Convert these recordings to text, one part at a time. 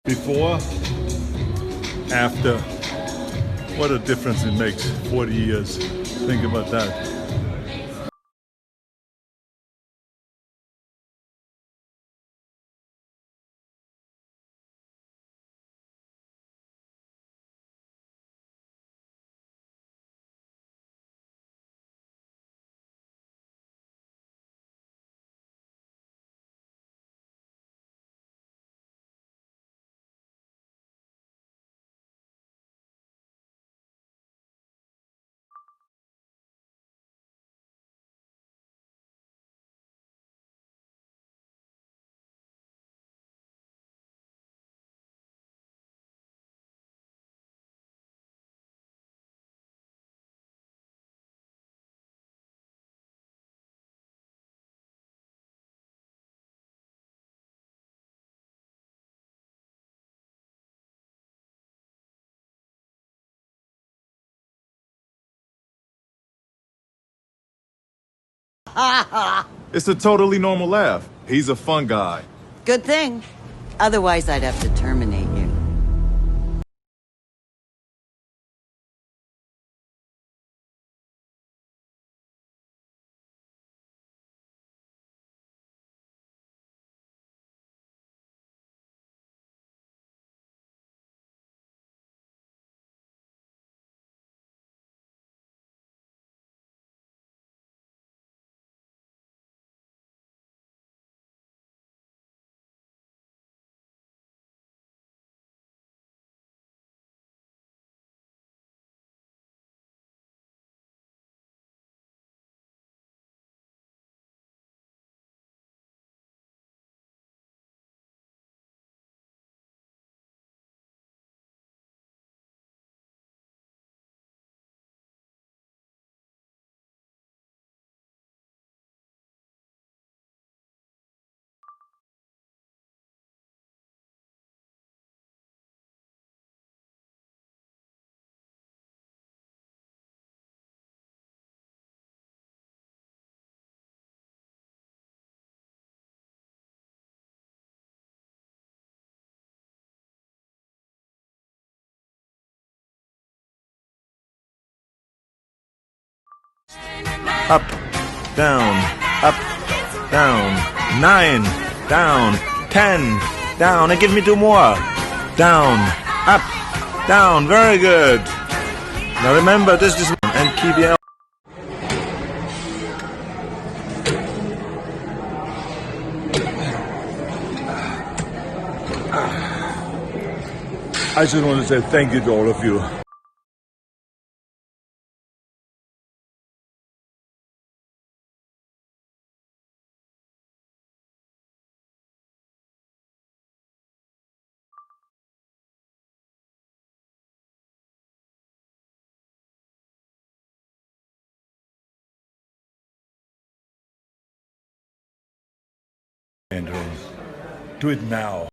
Before, after, what a difference it makes, 40 years. Think about that. It's a totally normal laugh. He's a fun guy. Good thing. Otherwise, I'd have to terminate you. Up, down, up, down, 9, down, 10, down, and give me 2 more. Down, up, down, very good. Now remember, this is and keep your I just want to say thank you to all of you. Andrew, do it now.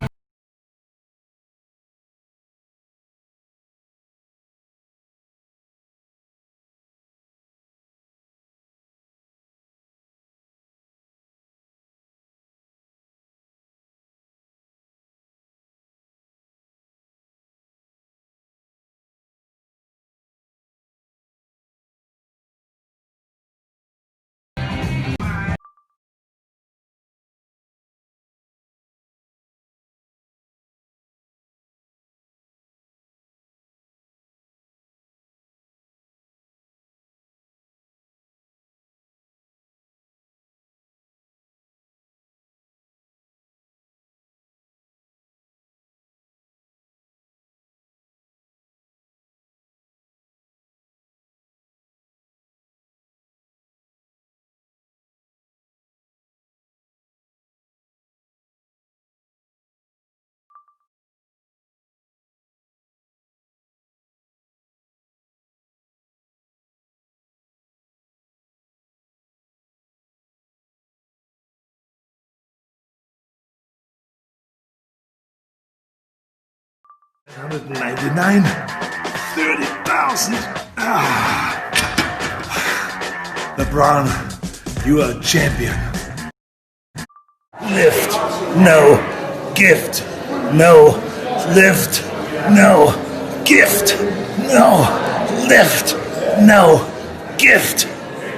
$199, 30,000. LeBron, you are a champion. Lift, no. Gift, no. lift, no, gift, no, lift, no, gift.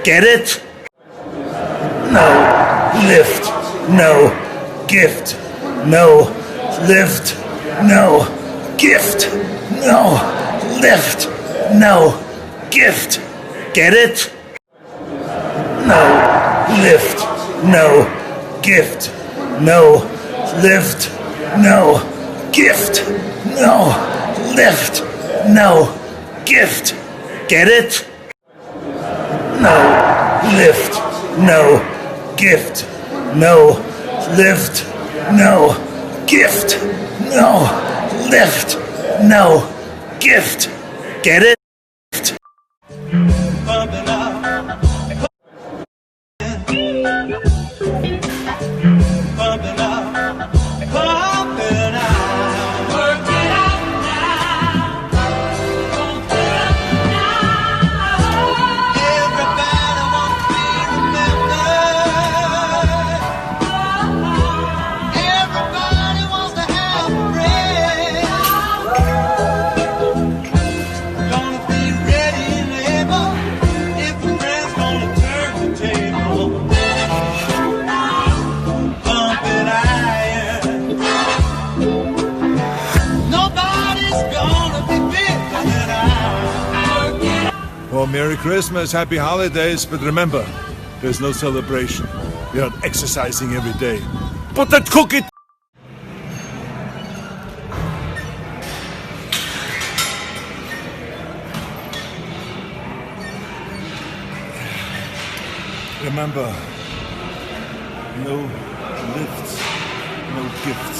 Get it? No, lift, no, gift, no, lift, no, gift, no, lift, no, gift. Get it? No, lift, no, gift, no, lift, no, gift, no, lift, no, gift. Get it? No, lift, no, gift, no, lift, no, gift, no, lift, no, gift. Get it? Pumping up, pumping up, pumping out. Work it out now. Pump it up now. Everybody wants to be remembered. Everybody wants to have a friend. Gonna be ready and able if the friend's gonna turn the table. Pumping iron. Nobody's gonna be bigger than I. Well, Merry Christmas, Happy Holidays, but remember, there's no celebration. You're not exercising every day. Put that cookie. Remember, no lifts, no gifts.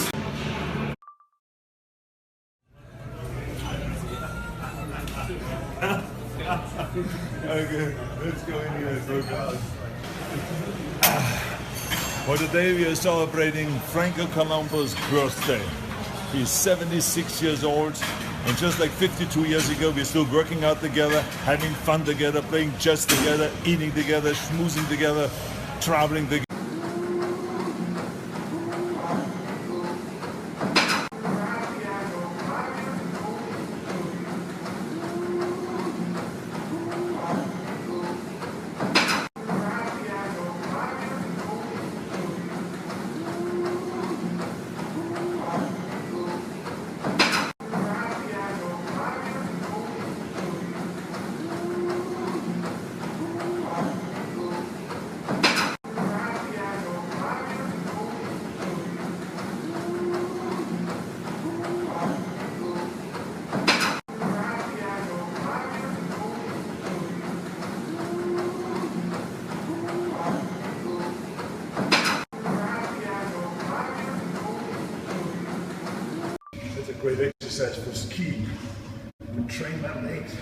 Okay, let's go in here, so God. For today we are celebrating Franco Colombo's birthday. He's 76 years old, and just like 52 years ago, we're still working out together, having fun together, playing chess together, eating together, schmoozing together, traveling together. It's a great exercise for skiing. To train my legs.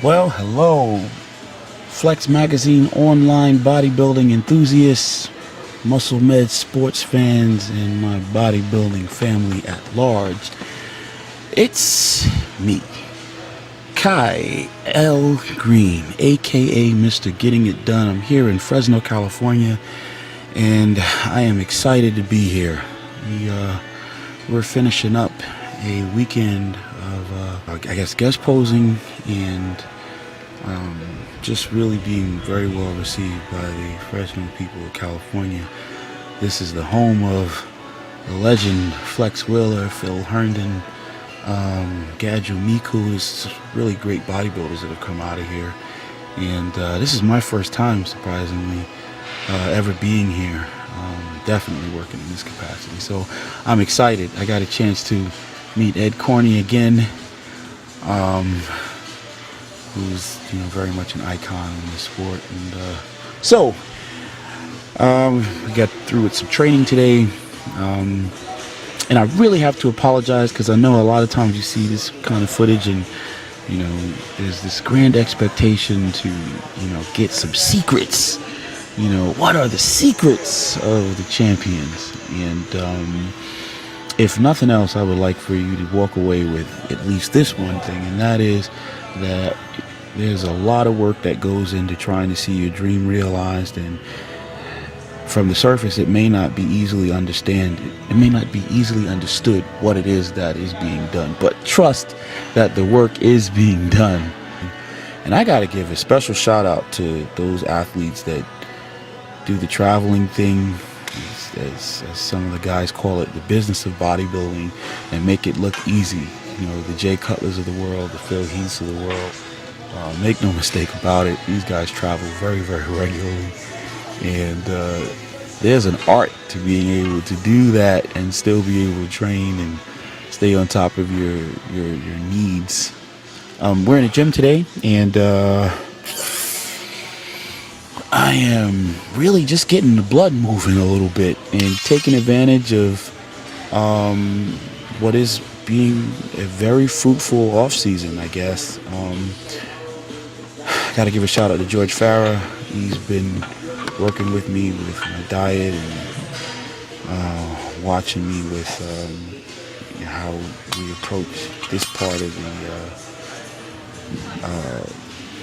Well, hello, Flex Magazine online bodybuilding enthusiasts, Muscle Med sports fans, and my bodybuilding family at large. It's me, Kai L. Green, aka Mr. Getting It Done. I'm here in Fresno, California, and I am excited to be here. We're finishing up a weekend of, guest posing and just really being very well received by the Fresno people of California. This is the home of the legend Flex Wheeler, Phil Herndon, Gadjo Miku. Is really great bodybuilders that have come out of here. And this is my first time, surprisingly, ever being here. Definitely working in this capacity. So I'm excited. I got a chance to meet Ed Corney again, who's very much an icon in the sport. And so we got through with some training today. And I really have to apologize because I know a lot of times you see this kind of footage and, you know, there's this grand expectation to, you know, get some secrets. You know, what are the secrets of the champions? And if nothing else, I would like for you to walk away with at least this one thing, and that is that there's a lot of work that goes into trying to see your dream realized, and from the surface, it may not be easily understood what it is that is being done, but trust that the work is being done. And I got to give a special shout out to those athletes that do the traveling thing, as some of the guys call it, the business of bodybuilding, and make it look easy. You know, the Jay Cutlers of the world, the Phil Heaths of the world. Make no mistake about it, these guys travel very, very regularly. And there's an art to being able to do that and still be able to train and stay on top of your needs. We're in a gym today, and I am really just getting the blood moving a little bit and taking advantage of what is being a very fruitful off season, I guess. Got to give a shout out to George Farah. He's been working with me with my diet and watching me with how we approach this part of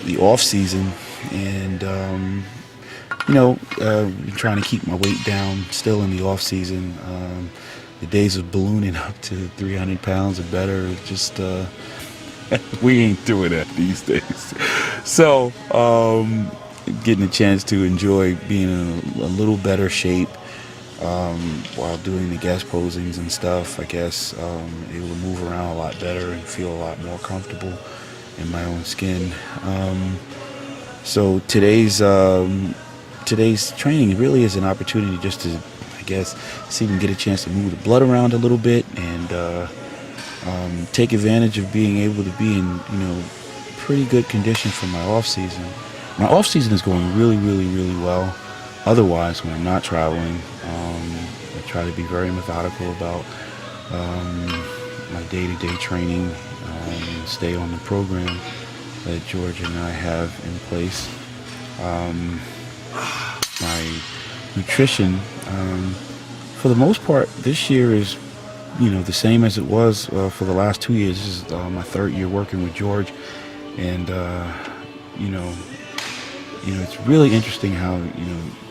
the off season, and trying to keep my weight down still in the off season. The days of ballooning up to 300 pounds or better, just we ain't doing that these days. So getting a chance to enjoy being in a little better shape while doing the guest posings and stuff, I guess, able to move around a lot better and feel a lot more comfortable in my own skin. So today's training really is an opportunity just to, I guess, see if we can get a chance to move the blood around a little bit and take advantage of being able to be in, pretty good condition for my off season. My off season is going really, really, really well. Otherwise, when I'm not traveling, I try to be very methodical about my day-to-day training, stay on the program that George and I have in place. My nutrition, for the most part, this year is, the same as it was for the last 2 years. This is my third year working with George, and it's really interesting how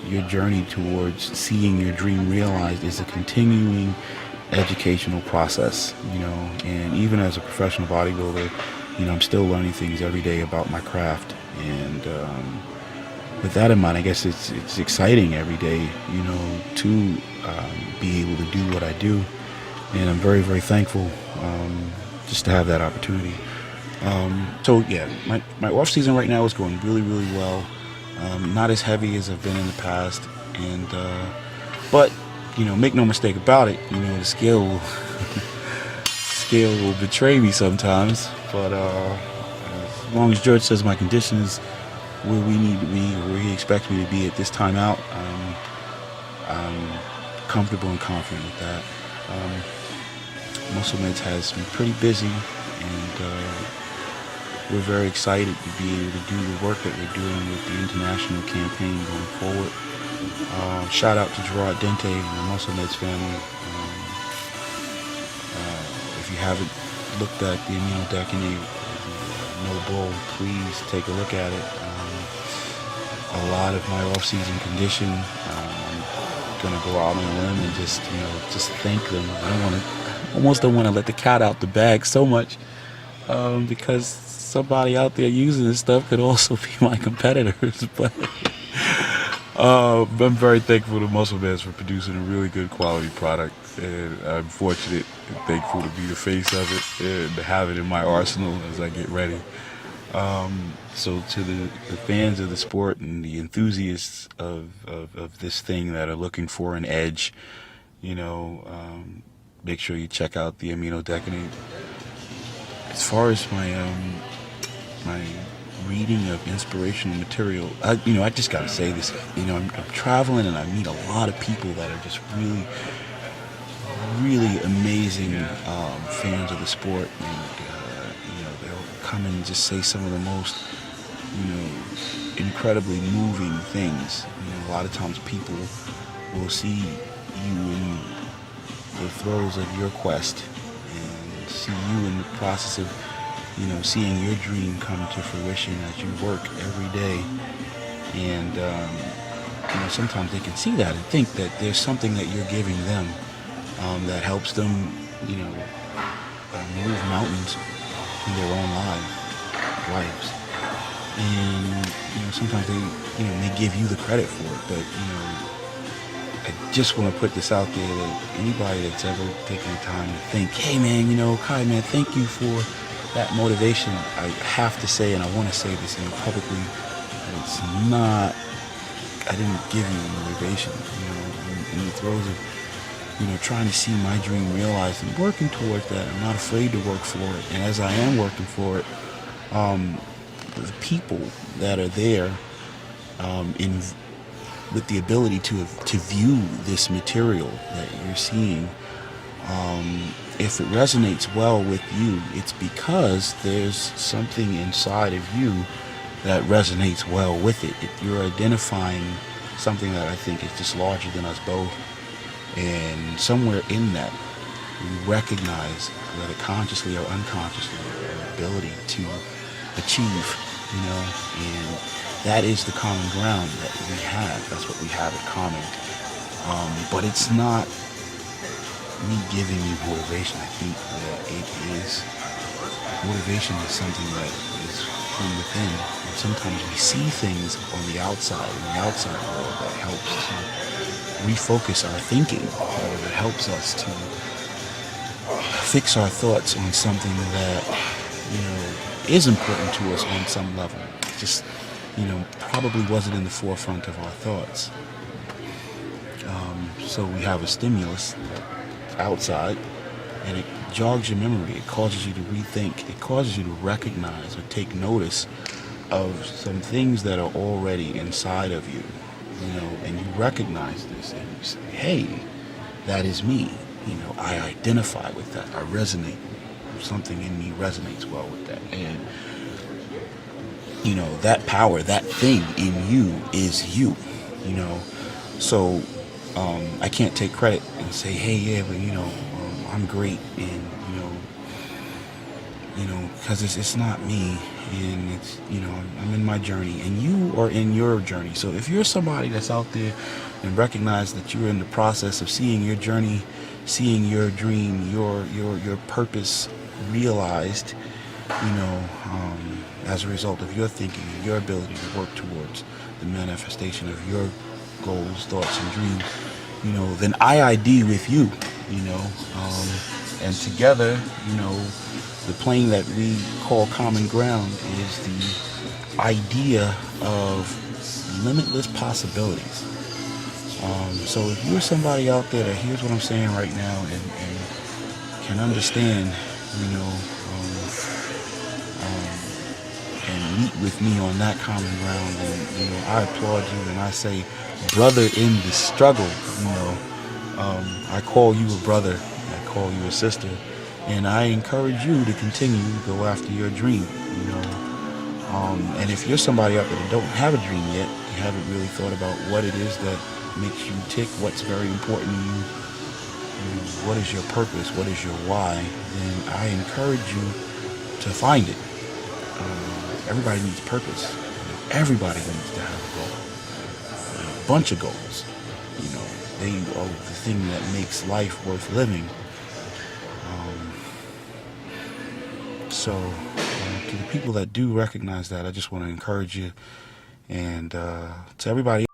your journey towards seeing your dream realized is a continuing educational process. And even as a professional bodybuilder, I'm still learning things every day about my craft, and with that in mind, I guess it's exciting every day, to be able to do what I do, and I'm very, very thankful just to have that opportunity. So yeah, my off season right now is going really, really well. Not as heavy as I've been in the past, and but make no mistake about it, the scale will betray me sometimes. But as long as George says my condition is where we need to be, or where he expects me to be at this time out, I'm comfortable and confident with that. Muscle Meds has been pretty busy, and we're very excited to be able to do the work that we're doing with the international campaign going forward. Shout out to Gerard Dente and the Muscle Meds family. If you haven't looked at the immunodecade, No Bull, please take a look at it. A lot of my off-season condition, I'm gonna go out on a limb and just thank them. I almost don't want to let the cat out the bag so much, because somebody out there using this stuff could also be my competitors. But I'm very thankful to Muscle Meds for producing a really good quality product, and I'm fortunate and thankful to be the face of it and to have it in my arsenal as I get ready. So to the fans of the sport and the enthusiasts of this thing that are looking for an edge, make sure you check out the immunodecade. As far as my reading of inspirational material, I just gotta say this, I'm traveling and I meet a lot of people that are just really really amazing fans of the sport, and they'll come and just say some of the most incredibly moving things. A lot of times people will see you in the throes of your quest and see you in the process of seeing your dream come to fruition as you work every day. And sometimes they can see that and think that there's something that you're giving them that helps them move mountains in their own lives. And sometimes they may give you the credit for it, but I just want to put this out there that anybody that's ever taken the time to think, hey man, Kai man, thank you for that motivation. I have to say, and I want to say this publicly, that it's not, I didn't give you motivation, in the throes of trying to see my dream realized and working towards that. I'm not afraid to work for it, and as I am working for it, the people that are there in with the ability to view this material that you're seeing, if it resonates well with you, it's because there's something inside of you that resonates well with it. You're identifying something that I think is just larger than us both, and somewhere in that we recognize, whether consciously or unconsciously, our ability to achieve, and that is the common ground that we have. That's what we have in common. But it's not me giving you motivation. I think that motivation is something that is from within. And sometimes we see things on the outside, in the outside world, that helps to refocus our thinking, or that helps us to fix our thoughts on something that, is important to us on some level. Just, probably wasn't in the forefront of our thoughts. So we have a stimulus outside, and it jogs your memory. It causes you to rethink. It causes you to recognize or take notice of some things that are already inside of you, and you recognize this, and you say, hey, that is me. I identify with that. I resonate. Something in me resonates well with that. And, that power, that thing in you is you, So I can't take credit and say, hey, yeah, but, I'm great. And, because it's not me. And it's, I'm in my journey, and you are in your journey. So if you're somebody that's out there and recognize that you're in the process of seeing your journey, seeing your dream, your purpose realized, as a result of your thinking and your ability to work towards the manifestation of your goals, thoughts, and dreams, then I ID with you, and together, the plane that we call common ground is the idea of limitless possibilities. So if you're somebody out there that hears what I'm saying right now and can understand, and meet with me on that common ground, and I applaud you, and I say, brother in the struggle. I call you a brother, I call you a sister, and I encourage you to continue to go after your dream. And if you're somebody out there that don't have a dream yet, you haven't really thought about what it is that makes you tick, what's very important to you, what is your purpose, what is your why, then I encourage you to find it. Everybody needs purpose. Everybody needs to have a goal. A bunch of goals. They are the thing that makes life worth living. So to the people that do recognize that, I just want to encourage you. And to everybody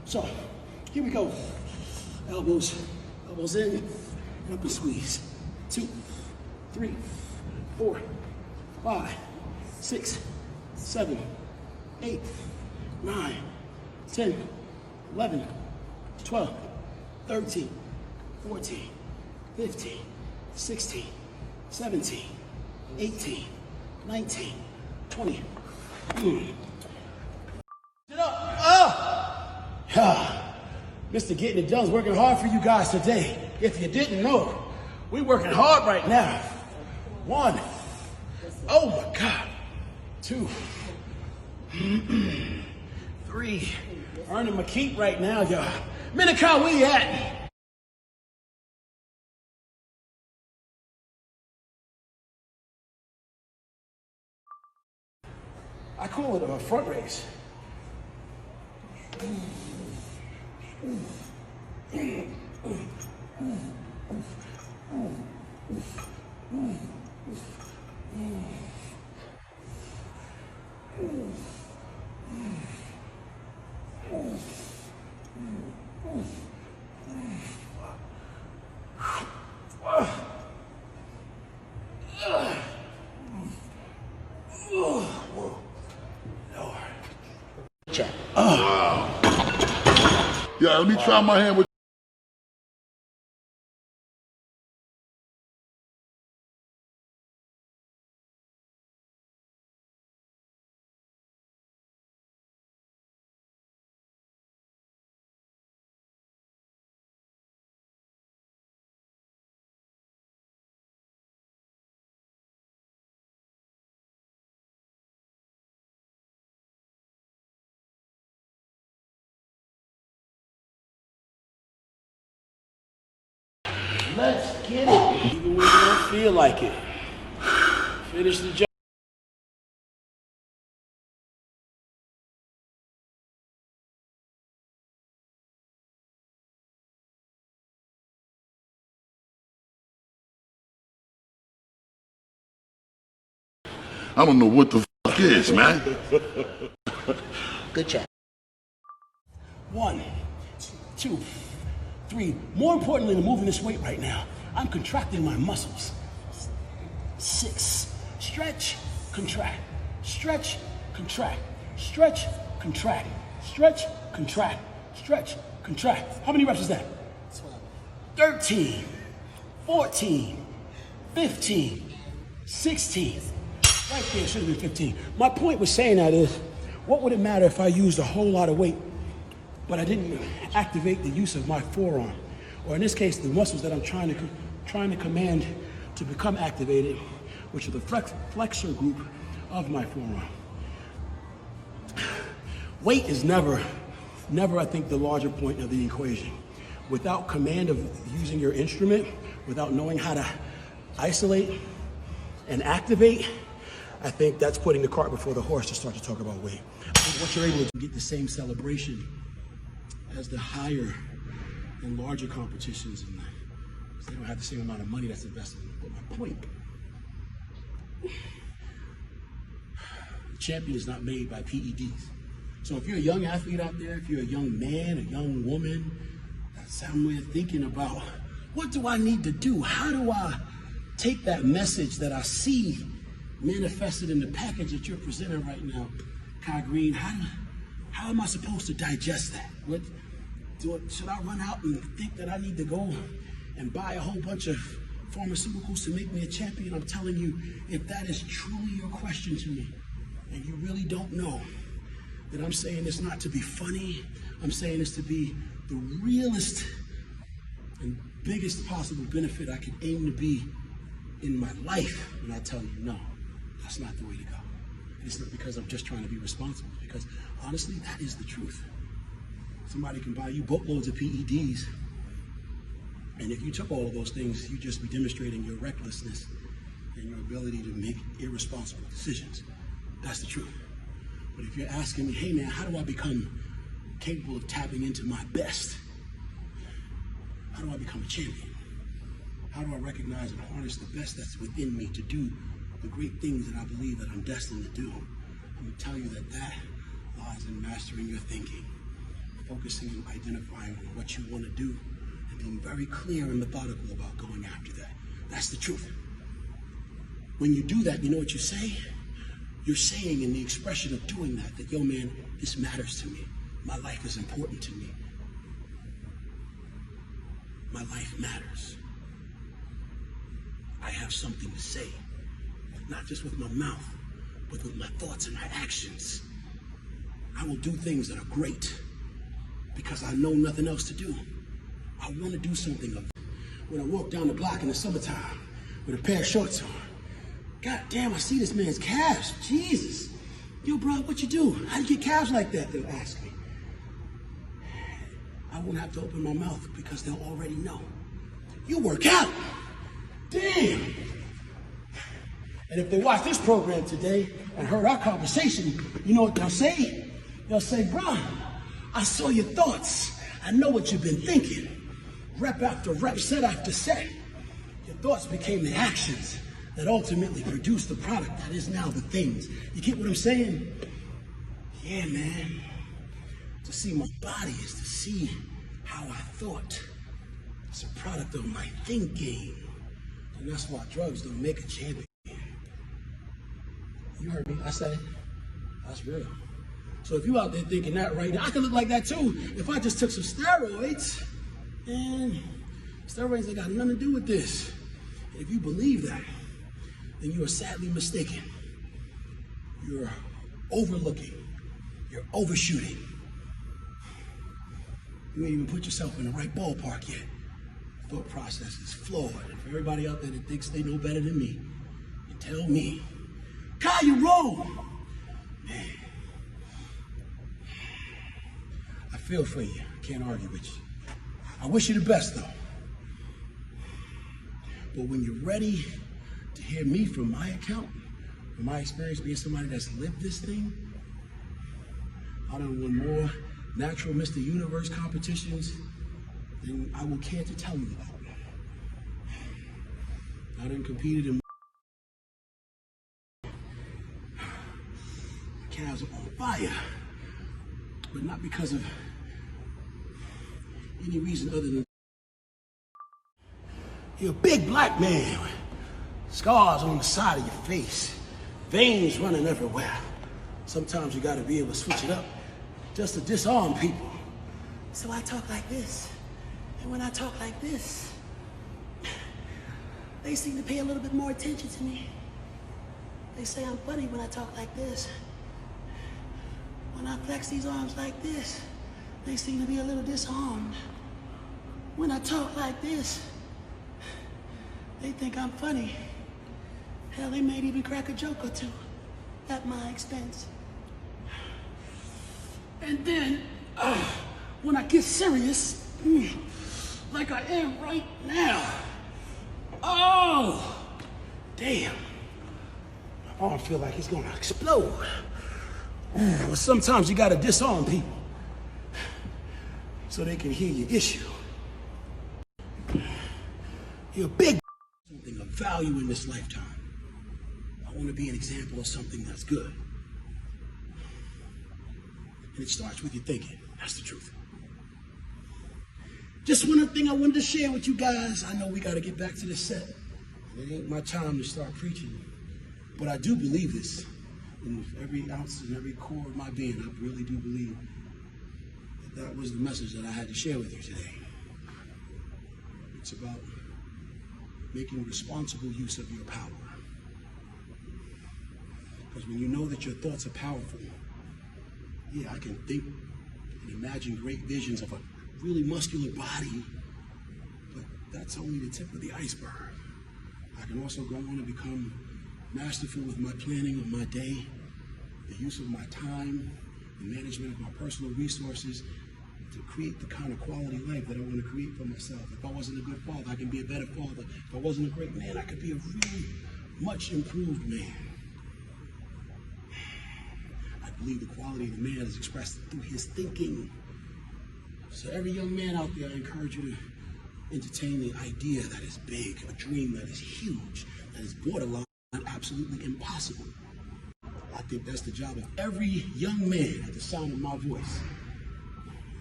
So, here we go. Elbows in, and up and squeeze. 2, 3, 4, 5, 6, 7, 8, 9, 10, 11, 12, 13, 14, 15, 16, 17, 18, 19, 20. Get up. Mr. Getting It Done's working hard for you guys today. If you didn't know, we're working hard right now. 1. Oh my God. 2. 3. Earning my keep right now, y'all. Minicon, where you at? I call it a front raise. Yeah, let me try my hand with. Let's get it. Even when you don't feel like it. Finish the job. I don't know what the fuck is, man. Good job. 1, 2, 3. More importantly than moving this weight right now, I'm contracting my muscles. 6. Stretch, contract. Stretch, contract. Stretch, contract. Stretch, contract. Stretch, contract. How many reps is that? 12. 13. 14. 15. 16. Right there, should have been 15. My point with saying that is, what would it matter if I used a whole lot of weight, but I didn't activate the use of my forearm, or in this case, the muscles that I'm trying to command to become activated, which are the flexor group of my forearm. Weight is never, I think, the larger point of the equation. Without command of using your instrument, without knowing how to isolate and activate, I think that's putting the cart before the horse to start to talk about weight. I think what you're able to get the same celebration as the higher and larger competitions, and they don't have the same amount of money that's invested in. But my point, the champion is not made by PEDs. So if you're a young athlete out there, if you're a young man, a young woman, that's somewhere thinking about, what do I need to do? How do I take that message that I see manifested in the package that you're presenting right now, Kai Green? How am I supposed to digest that? Should I run out and think that I need to go and buy a whole bunch of pharmaceuticals to make me a champion? I'm telling you, if that is truly your question to me, and you really don't know, then I'm saying this not to be funny. I'm saying this to be the realest and biggest possible benefit I could aim to be in my life. And I tell you, no, that's not the way to go. And it's not because I'm just trying to be responsible, because honestly, that is the truth. Somebody can buy you boatloads of PEDs, and if you took all of those things, you'd just be demonstrating your recklessness and your ability to make irresponsible decisions. That's the truth. But if you're asking me, hey man, how do I become capable of tapping into my best? How do I become a champion? How do I recognize and harness the best that's within me to do the great things that I believe that I'm destined to do? I'm gonna tell you that lies in mastering your thinking. focusing and identifying on what you want to do and being very clear and methodical about going after that. That's the truth. When you do that, you know what you say? You're saying in the expression of doing that, yo man, this matters to me. My life is important to me. My life matters. I have something to say, not just with my mouth, but with my thoughts and my actions. I will do things that are great because I know nothing else to do. I want to do something of it. When I walk down the block in the summertime with a pair of shorts on, God damn, I see this man's calves. Jesus. Yo, bro, what you do? How do you get calves like that? They'll ask me. I won't have to open my mouth because they'll already know. You work out. Damn. And if they watch this program today and heard our conversation, you know what they'll say? They'll say, bro, I saw your thoughts. I know what you've been thinking. Rep after rep, set after set. Your thoughts became the actions that ultimately produced the product that is now the things. You get what I'm saying? Yeah, man. To see my body is to see how I thought. It's a product of my thinking. And that's why drugs don't make a champion. You heard me, I said it. That's real. So if you out there thinking that right now, I could look like that too if I just took some steroids. And steroids ain't got nothing to do with this. And if you believe that, then you are sadly mistaken. You're overlooking. You're overshooting. You ain't even put yourself in the right ballpark yet. Thought process is flawed. And for everybody out there that thinks they know better than me, you tell me, Kyle, you wrong. Man, I feel for you. I can't argue with you. I wish you the best, though. But when you're ready to hear me from my account, from my experience being somebody that's lived this thing, I done won more natural Mr. Universe competitions than I will care to tell you about. I done competed in calves are on fire, but not because of any reason other than you're a big black man with scars on the side of your face, veins running everywhere. Sometimes you gotta be able to switch it up just to disarm people. So I talk like this, and when I talk like this, they seem to pay a little bit more attention to me. They say I'm funny when I talk like this. When I flex these arms like this, they seem to be a little disarmed. When I talk like this, they think I'm funny. Hell, they might even crack a joke or two at my expense. And then, when I get serious, like I am right now, oh, damn. My arm feel like it's gonna explode. But sometimes you gotta disarm people so they can hear your issue. You're a big something of value in this lifetime. I want to be an example of something that's good. And it starts with your thinking. That's the truth. Just one other thing I wanted to share with you guys. I know we got to get back to the set. It ain't my time to start preaching. But I do believe this. And with every ounce and every core of my being, I really do believe that that was the message that I had to share with you today. It's about making responsible use of your power. Because when you know that your thoughts are powerful, yeah, I can think and imagine great visions of a really muscular body, but that's only the tip of the iceberg. I can also go on and become masterful with my planning of my day, the use of my time, the management of my personal resources, to create the kind of quality life that I want to create for myself. If I wasn't a good father, I can be a better father. If I wasn't a great man, I could be a really much improved man. I believe the quality of the man is expressed through his thinking. So every young man out there, I encourage you to entertain the idea that is big, a dream that is huge, that is borderline absolutely impossible. I think that's the job of every young man at the sound of my voice.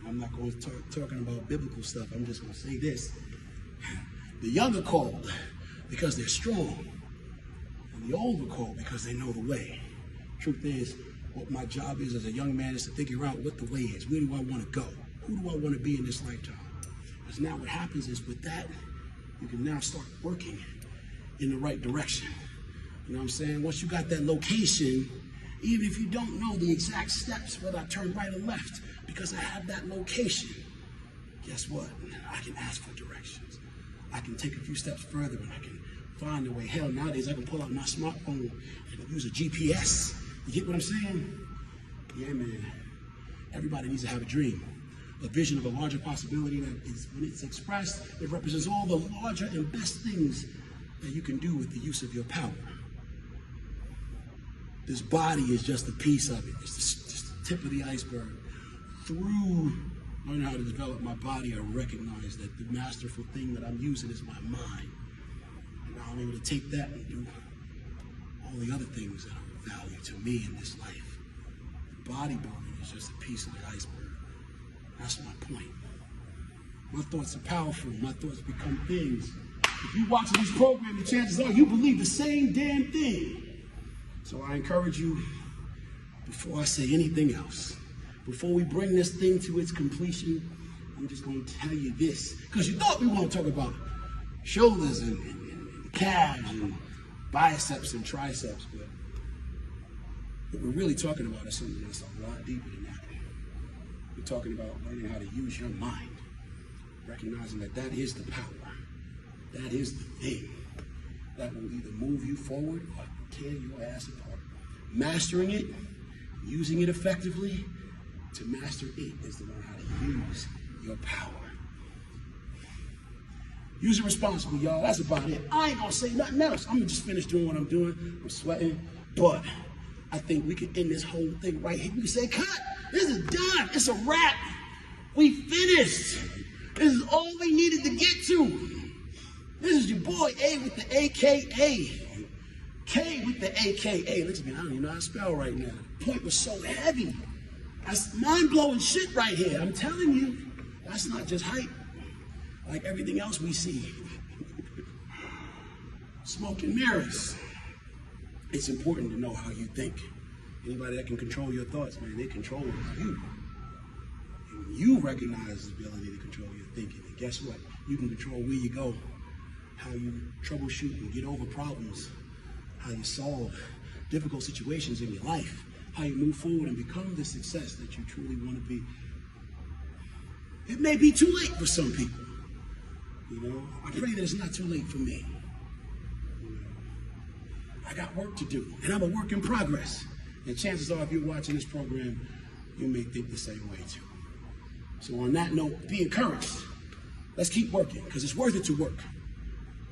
I'm not going to start talking about biblical stuff. I'm just going to say this. The young are called because they're strong. And the old are called because they know the way. Truth is, what my job is as a young man is to figure out what the way is. Where do I want to go? Who do I want to be in this lifetime? Because now what happens is with that, you can now start working in the right direction. You know what I'm saying? Once you got that location, even if you don't know the exact steps, whether I turn right or left, because I have that location, guess what? I can ask for directions. I can take a few steps further and I can find a way. Hell, nowadays I can pull out my smartphone and use a GPS. You get what I'm saying? Yeah, man. Everybody needs to have a dream. A vision of a larger possibility that is, when it's expressed, it represents all the larger and best things that you can do with the use of your power. This body is just a piece of it. It's just the tip of the iceberg. Through learning how to develop my body, I recognize that the masterful thing that I'm using is my mind. And now I'm able to take that and do all the other things that are of value to me in this life. Bodybuilding is just a piece of the iceberg. That's my point. My thoughts are powerful. My thoughts become things. If you watching this program, the chances are you believe the same damn thing. So I encourage you, before I say anything else, before we bring this thing to its completion, I'm just going to tell you this. Because you thought we want to talk about shoulders and calves and biceps and triceps, but what we're really talking about is something that's a lot deeper than that. We're talking about learning how to use your mind, recognizing that that is the power, that is the thing that will either move you forward or tear your ass apart. Mastering it, using it effectively, to master it is to learn how to use your power. Use it responsibly, y'all. That's about it. I ain't gonna say nothing else. I'm gonna just finish doing what I'm doing. I'm sweating, but I think we can end this whole thing right here. We can say, cut. This is done. It's a wrap. We finished. This is all we needed to get to. This is your boy A with the AKA. K with the AKA. Listen, man, I don't even know how to spell right now. The point was so heavy. That's mind-blowing shit right here. I'm telling you, that's not just hype. Like everything else we see. Smoke and mirrors. It's important to know how you think. Anybody that can control your thoughts, man, they control you. And you recognize the ability to control your thinking. And guess what? You can control where you go, how you troubleshoot and get over problems, how you solve difficult situations in your life, how you move forward and become the success that you truly want to be. It may be too late for some people. You know, I pray that it's not too late for me. You know, I got work to do, and I'm a work in progress. And chances are, if you're watching this program, you may think the same way too. So on that note, be encouraged. Let's keep working, because it's worth it to work.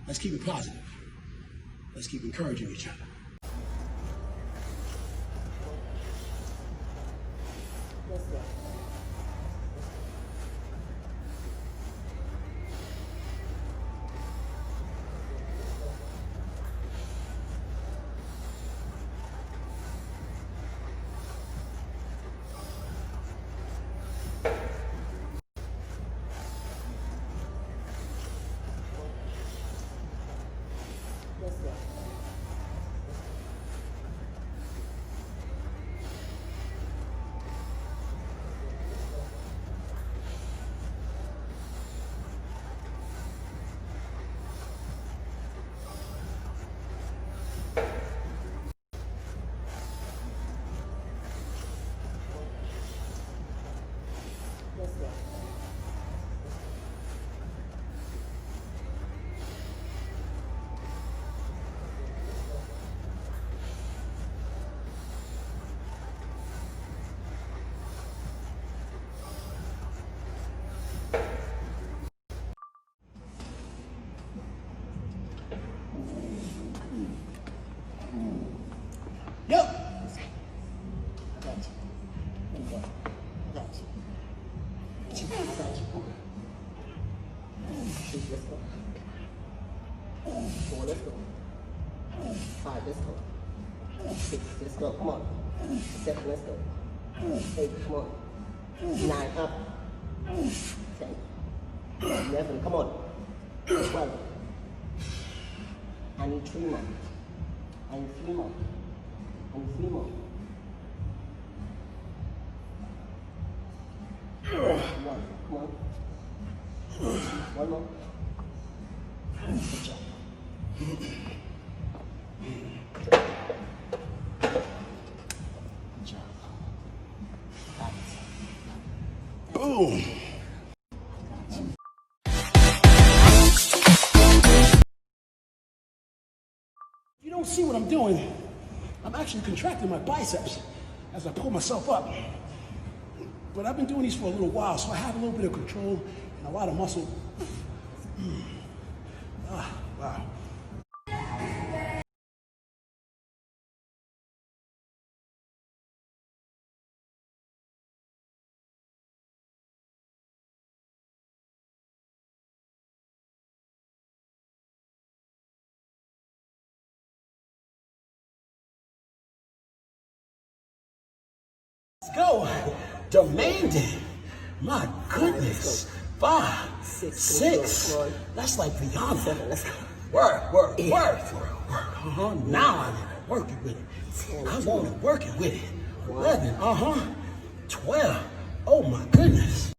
Let's keep it positive. Let's keep encouraging each other. Let's go. 4, let's go. 5, let's go. 6, let's go. Come on. 7, let's go. 8, come on. 9, up. 10, 11, come on. 12. I need 3 more. I need 3 more. I need 3 more. 1, come on. 1 more. Good job. Good job. Got it. Boom. You don't see what I'm doing. I'm actually contracting my biceps as I pull myself up. But I've been doing these for a little while, so I have a little bit of control and a lot of muscle. Wow. Let's go. Demanding. My goodness. 5, 6. That's like beyond. 7, let's go. Work. Now I want to work it with it. 10, I want to work it with it. 11. 12. Oh my goodness.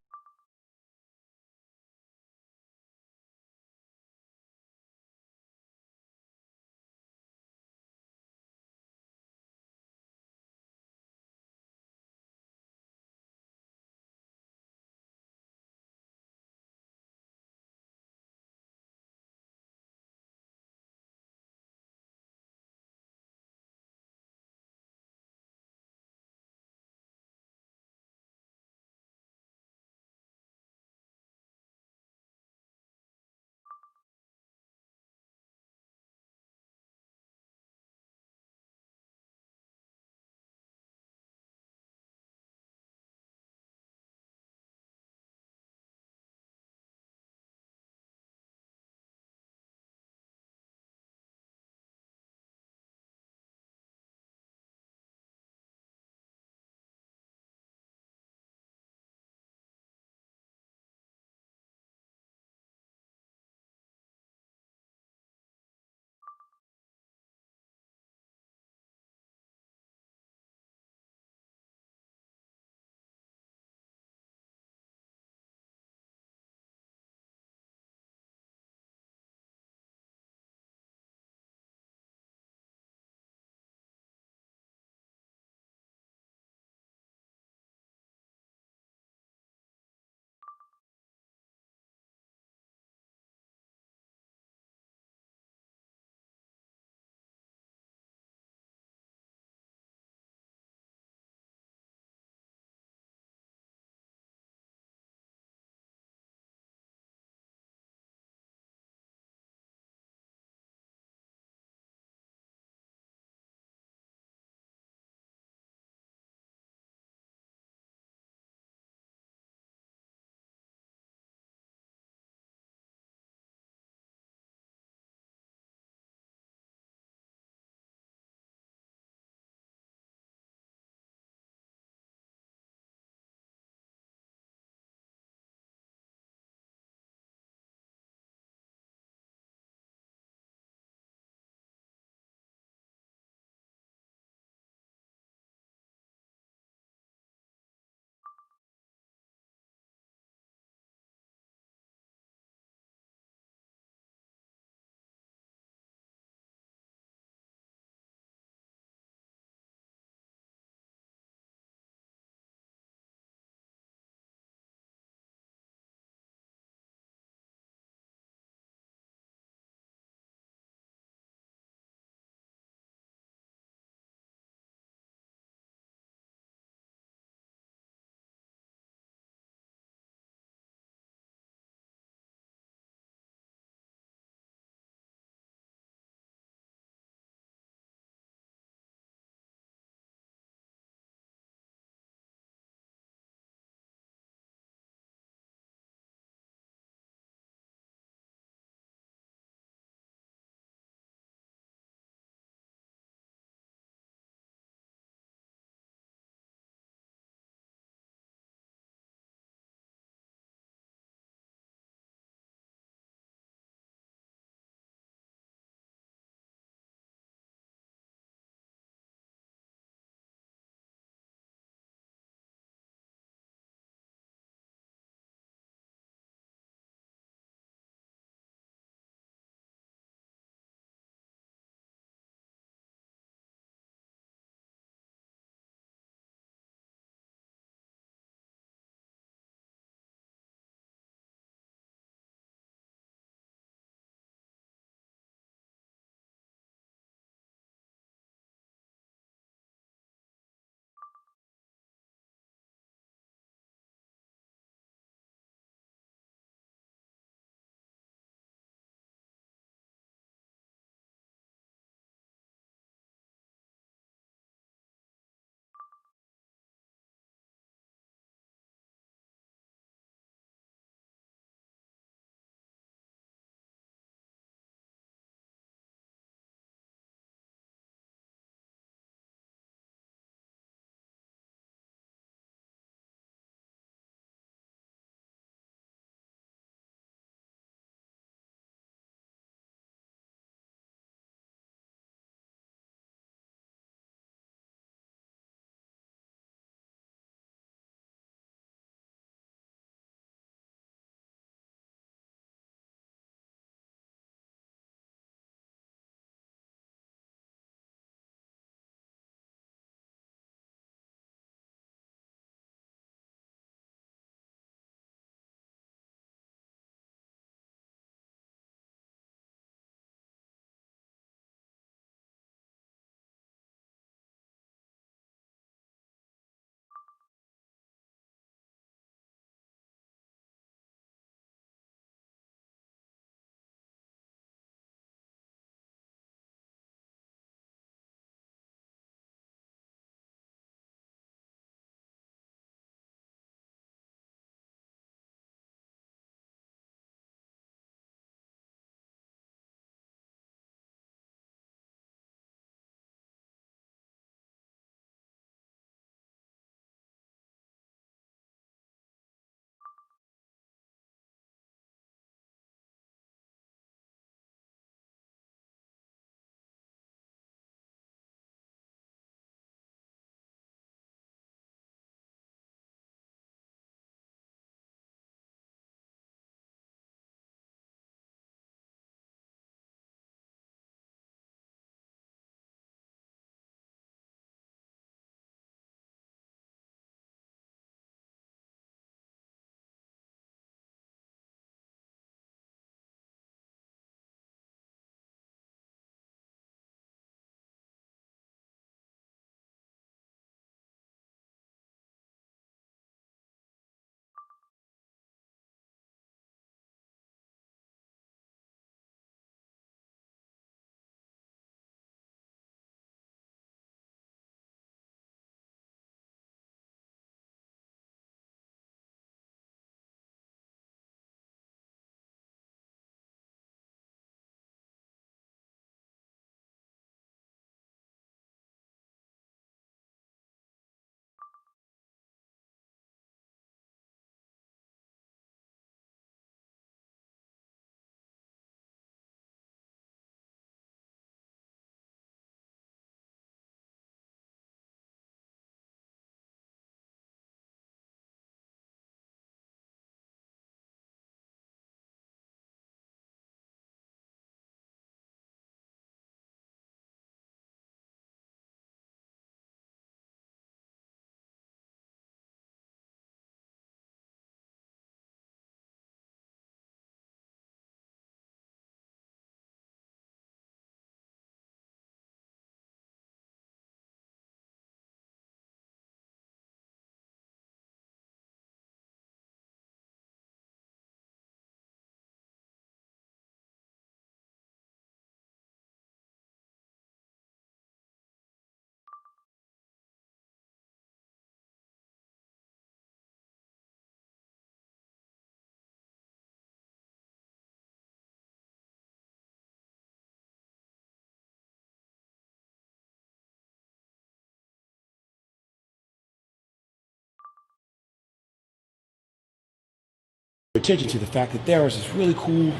attention to the fact that there is this really cool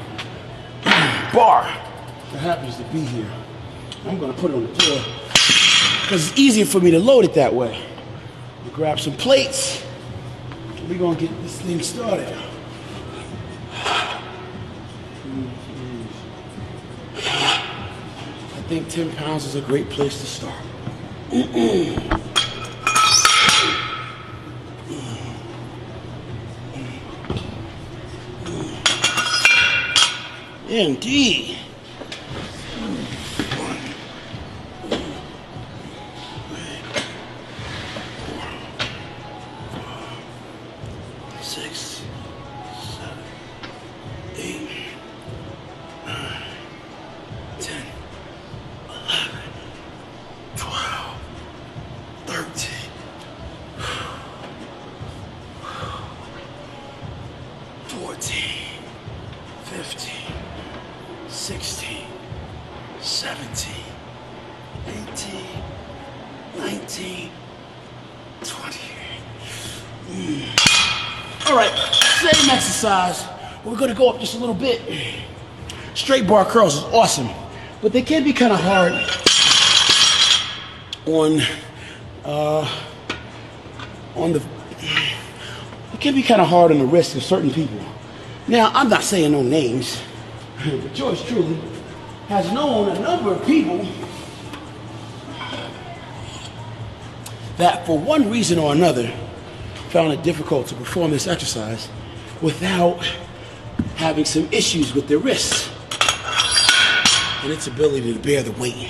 bar that happens to be here. I'm gonna put it on the floor because it's easier for me to load it that way. We'll grab some plates. We're gonna get this thing started. I think 10 pounds is a great place to start. Indeed. 6, 7, 8, 9, 10, 11, 12, 13, 14, 15, 16, 17, 18, 19, 20. All right, same exercise. We're gonna go up just a little bit. Straight bar curls is awesome, but they can be kind of hard it can be kind of hard on the wrists of certain people. Now, I'm not saying no names, but yours truly has known a number of people that for one reason or another found it difficult to perform this exercise without having some issues with their wrists and its ability to bear the weight.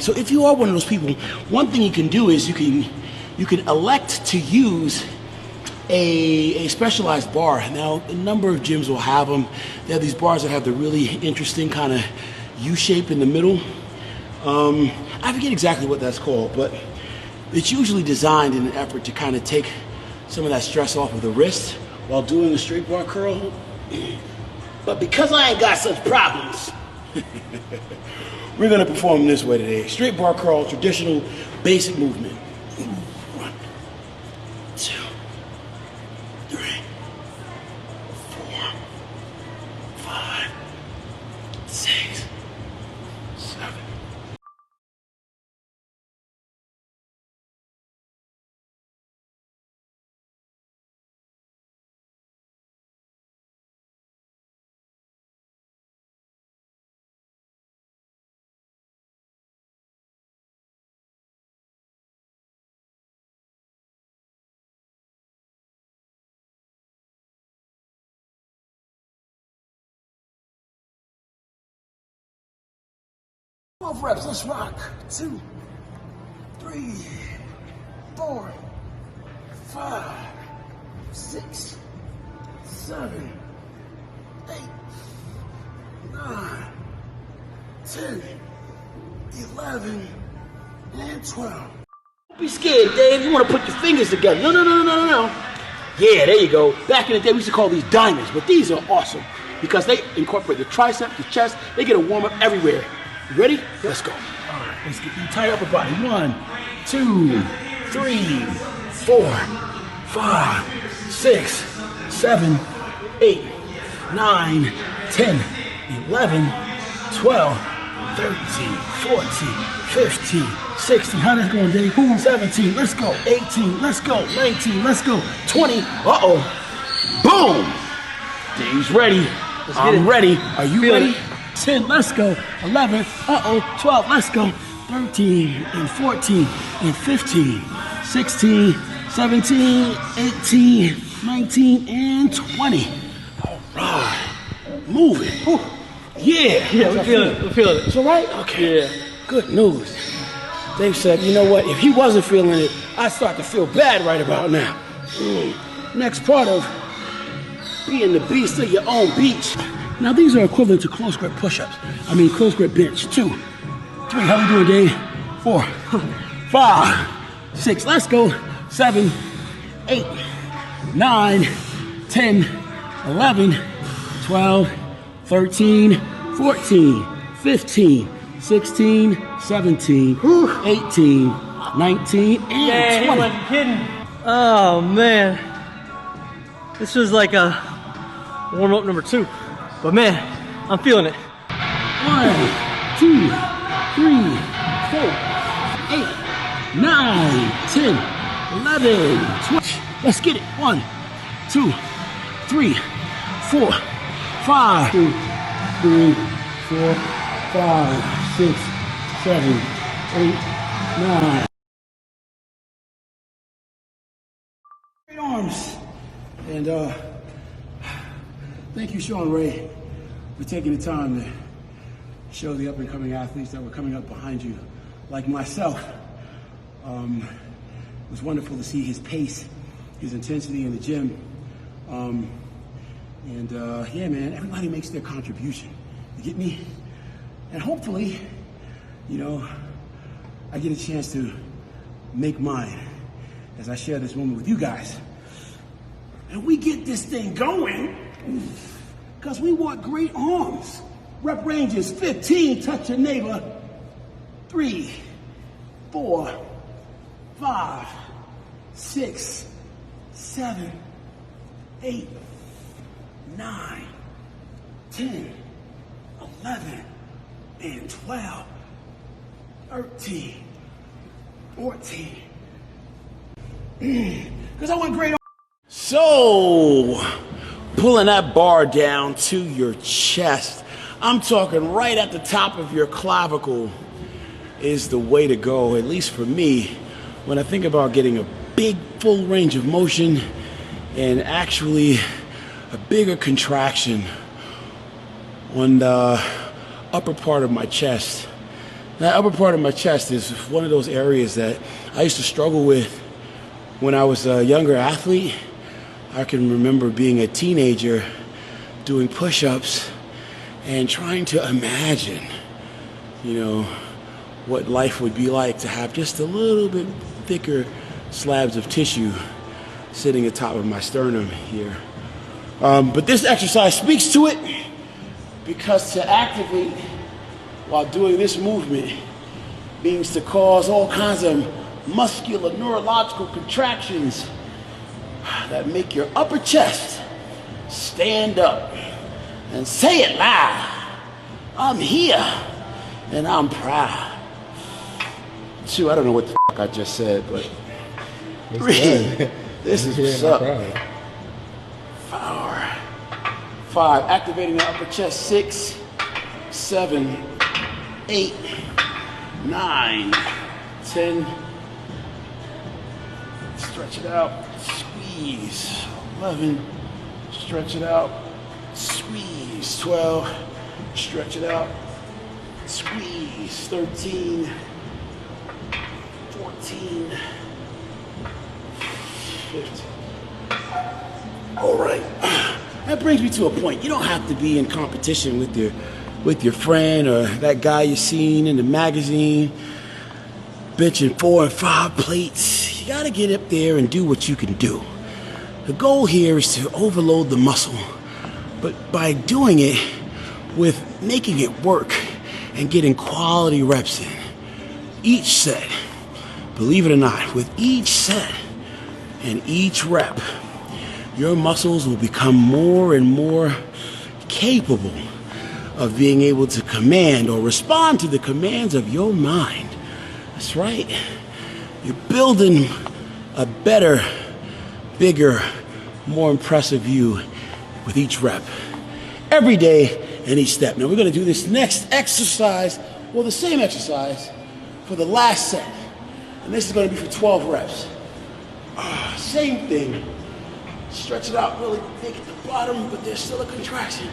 So if you are one of those people, one thing you can do is you can elect to use a specialized bar. Now, a number of gyms will have them. They have these bars that have the really interesting kind of U shape in the middle. I forget exactly what that's called, but it's usually designed in an effort to kind of take some of that stress off of the wrist while doing a straight bar curl. But because I ain't got such problems, we're gonna perform this way today. Straight bar curl, traditional, basic movement. 1, 2, 3, 4, 5, 6, 7. Reps, let's rock. 2, 3, 4, 5, 6, 7, 8, 9, 10, 11, and 12. Don't be scared, Dave. You want to put your fingers together. No. Yeah, there you go. Back in the day, we used to call these diamonds, but these are awesome because they incorporate the tricep, the chest. They get a warm up everywhere. You ready? Let's go. All right, let's get the entire upper body. 1, 2, 3, 4, 5, 6, 7, 8, 9, 10, 11, 12, 13, 14, 15, 16. How that's going, Dave? 17, let's go. 18, let's go. 19, let's go. 20, boom. Dave's ready. I'm ready. Are you ready? 10, let's go. 11, 12, let's go. 13 and 14 and 15, 16, 17, 18, 19, and 20. All right. Moving. Whew. Yeah, we feel it. It's all right? Okay. Yeah. Good news. Dave said, you know what? If he wasn't feeling it, I'd start to feel bad right about now. Next part of being the beast of your own beach. Now these are equivalent to close grip push-ups. Close grip bench. 2, 3, how we doing, Dave? 4, 5, 6, let's go. 7, 8, 9, 10, 11, 12, 13, 14, 15, 16, 17, 18, 19, and 20. He wasn't kidding. Oh man. This was like a warm up number 2. But man, I'm feeling it. 1, 2, 3, 4, 8, 9, 10, 11, 12. Let's get it. 1, 2, 3, 4, 5, 2, 3, 4, 5, 6, 7, 8, 9. Great arms. And thank you, Sean Ray, for taking the time to show the up-and-coming athletes that were coming up behind you, like myself. It was wonderful to see his pace, his intensity in the gym. Yeah, man, everybody makes their contribution. You get me? And hopefully, you know, I get a chance to make mine as I share this moment with you guys. And we get this thing going because we want great arms. Rep ranges 15, touch your neighbor. 3, 4, 5, 6, 7, 8, 9, 10, 11, and 12, 13, 14. Because I want great. So, pulling that bar down to your chest, I'm talking right at the top of your clavicle, is the way to go, at least for me, when I think about getting a big full range of motion and actually a bigger contraction on the upper part of my chest. That upper part of my chest is one of those areas that I used to struggle with when I was a younger athlete. I can remember being a teenager doing push-ups and trying to imagine, you know, what life would be like to have just a little bit thicker slabs of tissue sitting atop of my sternum here. But this exercise speaks to it, because to activate while doing this movement means to cause all kinds of muscular neurological contractions that make your upper chest stand up and say it loud. I'm here and I'm proud. 2, I don't know what the fuck I just said, but 3, this is what's up. 4, 5, activating the upper chest. 6, 7, 8, 9, 10. Stretch it out, squeeze. 11, stretch it out, squeeze. 12, stretch it out, squeeze. 13, 14, 15. All right. That brings me to a point. You don't have to be in competition with your friend or that guy you've seen in the magazine benching 4 and 5 plates. You gotta get up there and do what you can do. The goal here is to overload the muscle, but by doing it with making it work and getting quality reps in. Each set, believe it or not, with each set and each rep, your muscles will become more and more capable of being able to command or respond to the commands of your mind. That's right. You're building a better, bigger, more impressive you with each rep. Every day and each step. Now we're going to do this next exercise, well, the same exercise for the last set. And this is going to be for 12 reps. Same thing. Stretch it out really big at the bottom, but there's still a contraction.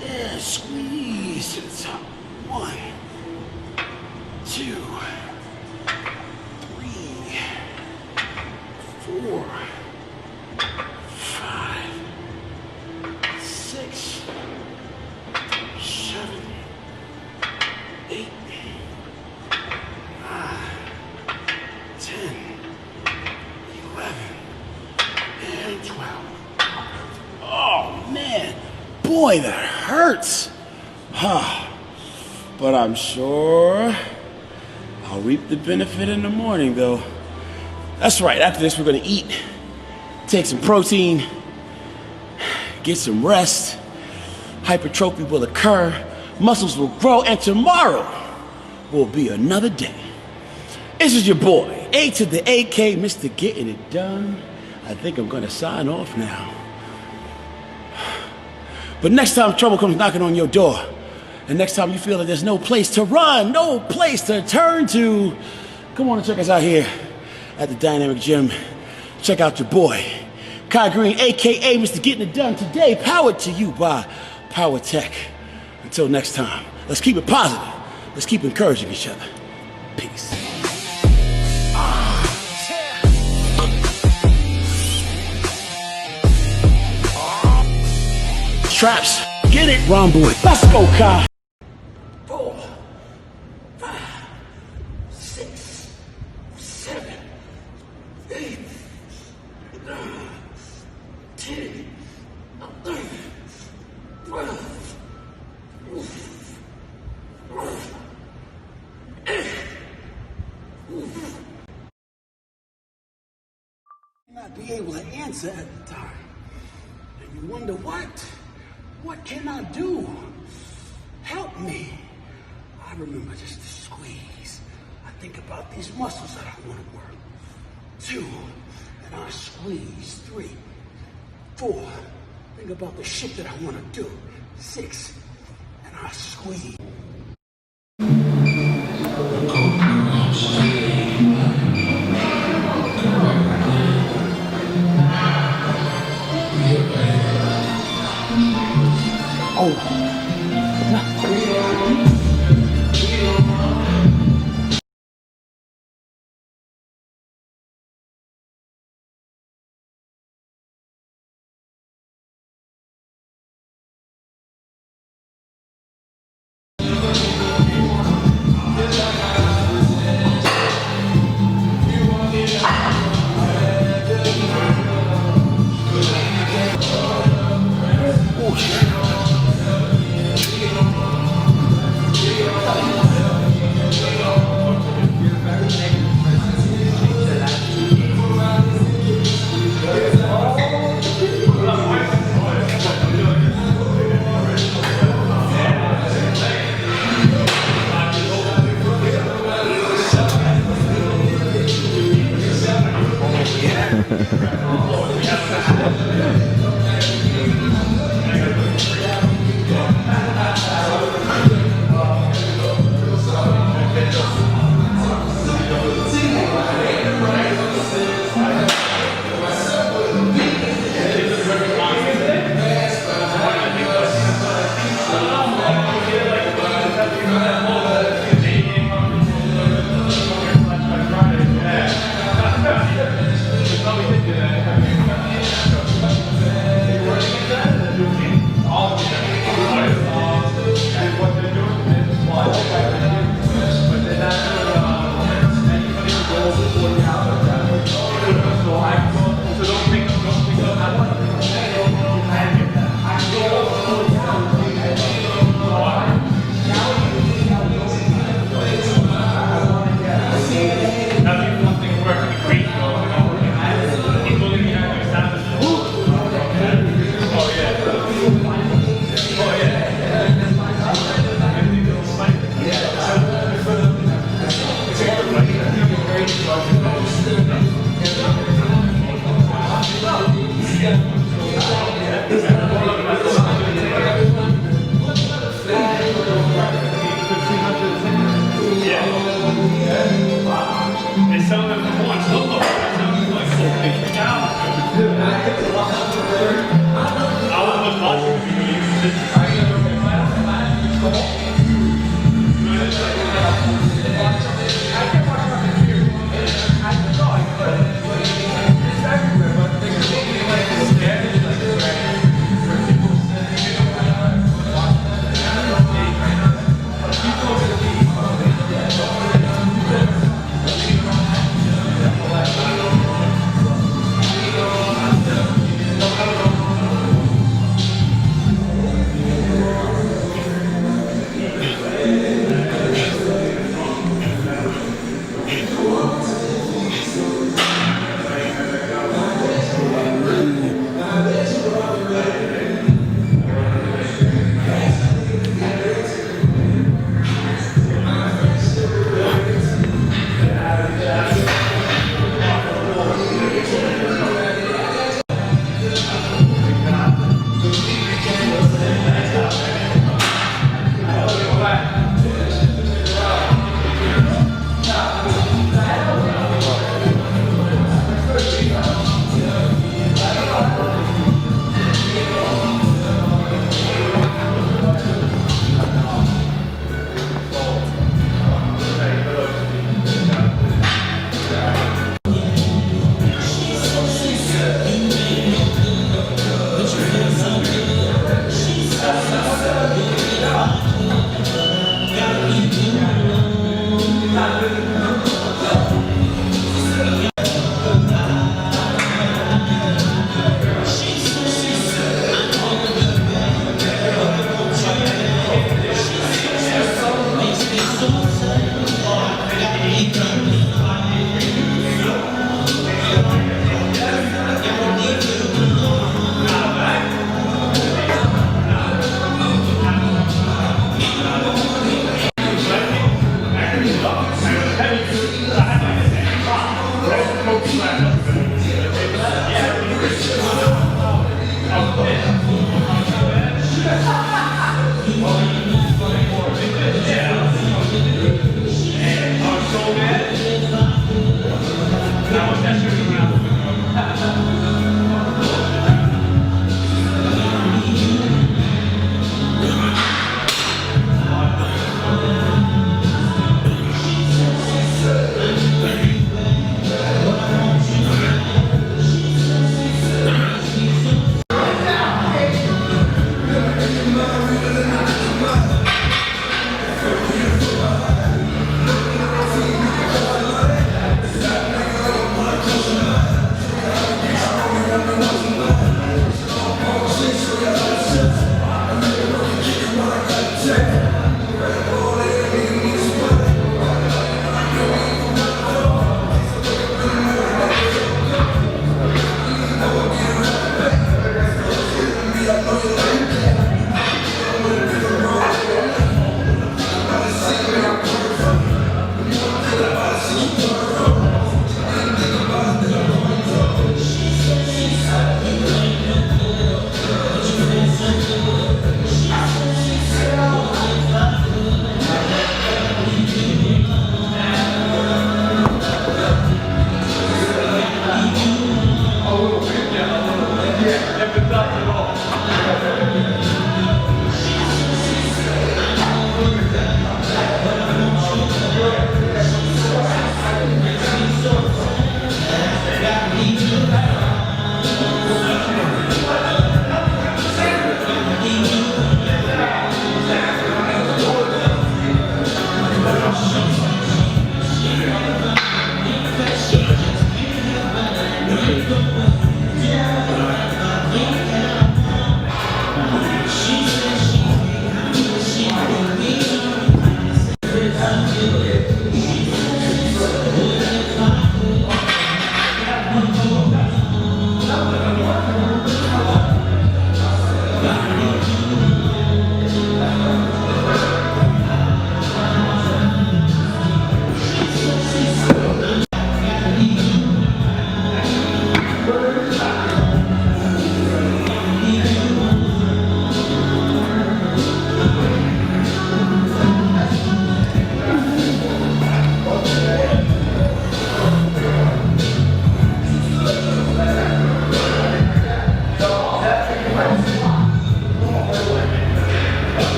Yeah, squeeze to the top. 1, 2, 3, 4, 5, 6, 7, 8, 9, 10, 11, and 12. Oh man, boy, that hurts. But I'm sure I'll reap the benefit in the morning, though. That's right, after this we're gonna eat, take some protein, get some rest. Hypertrophy will occur, muscles will grow, and tomorrow will be another day. This is your boy, A to the AK, Mr. Getting It Done. I think I'm gonna sign off now. But next time trouble comes knocking on your door, and next time you feel that there's no place to run, no place to turn to, come on and check us out here at the Dynamic Gym. Check out your boy, Kai Green, AKA Mr. Getting It Done today, powered to you by Power Tech. Until next time, let's keep it positive. Let's keep encouraging each other. Peace. Traps, get it, Ron Boy. Let's go, Kai. 4, 5, 6, 7, 8, 9, 10, 11, 12. Not be able to answer at the time. And you wonder what can I do? Help me. I remember just the squeeze. I think about these muscles that I want to work. 2, and I squeeze. 3, 4. Think about the shit that I want to do. 6, and I squeeze.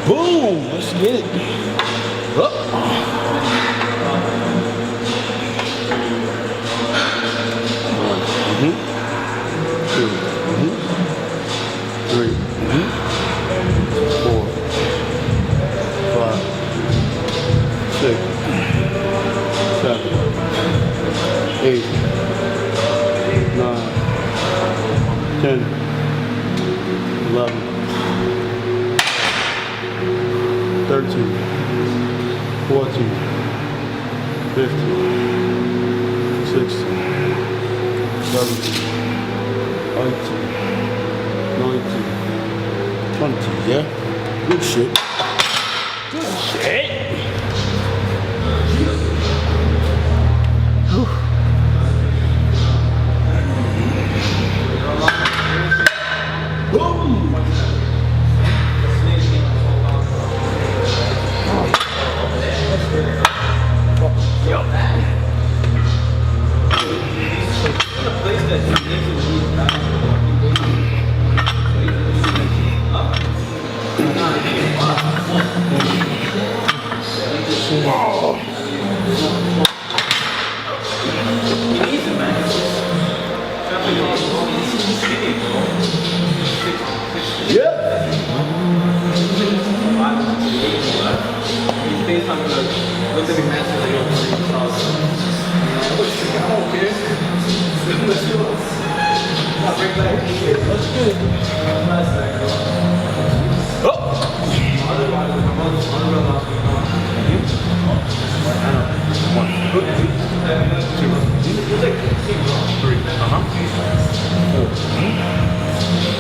Boom! Let's get it. Up. Two, three, 4, 5, 6, 7, 8, 9, 10, 11, 13, 14, 15, 16, 17, 18, 19, 20, yeah? Good shit. Good shit. Boom!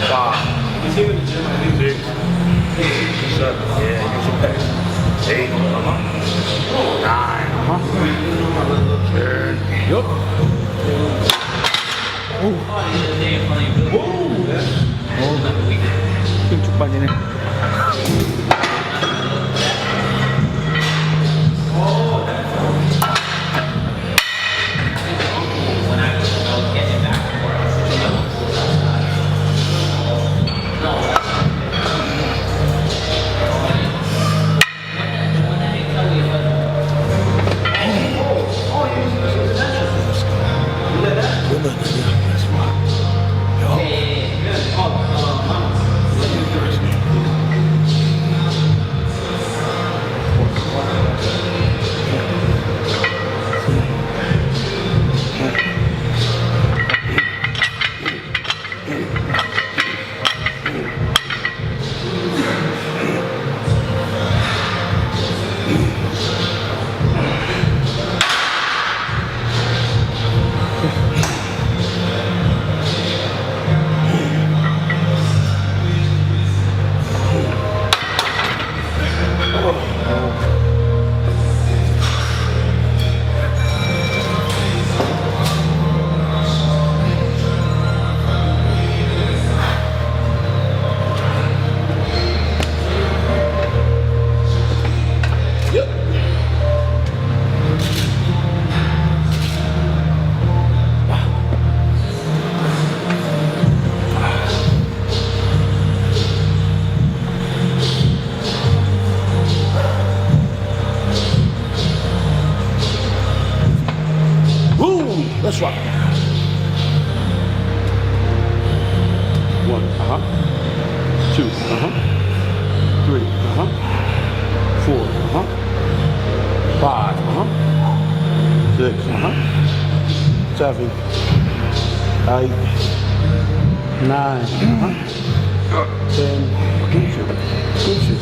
Five, 6, 7. Let's rock. 1, 2, 3, 4, 5, 6, 7, 8, 9, 10. Good shit. Good shit.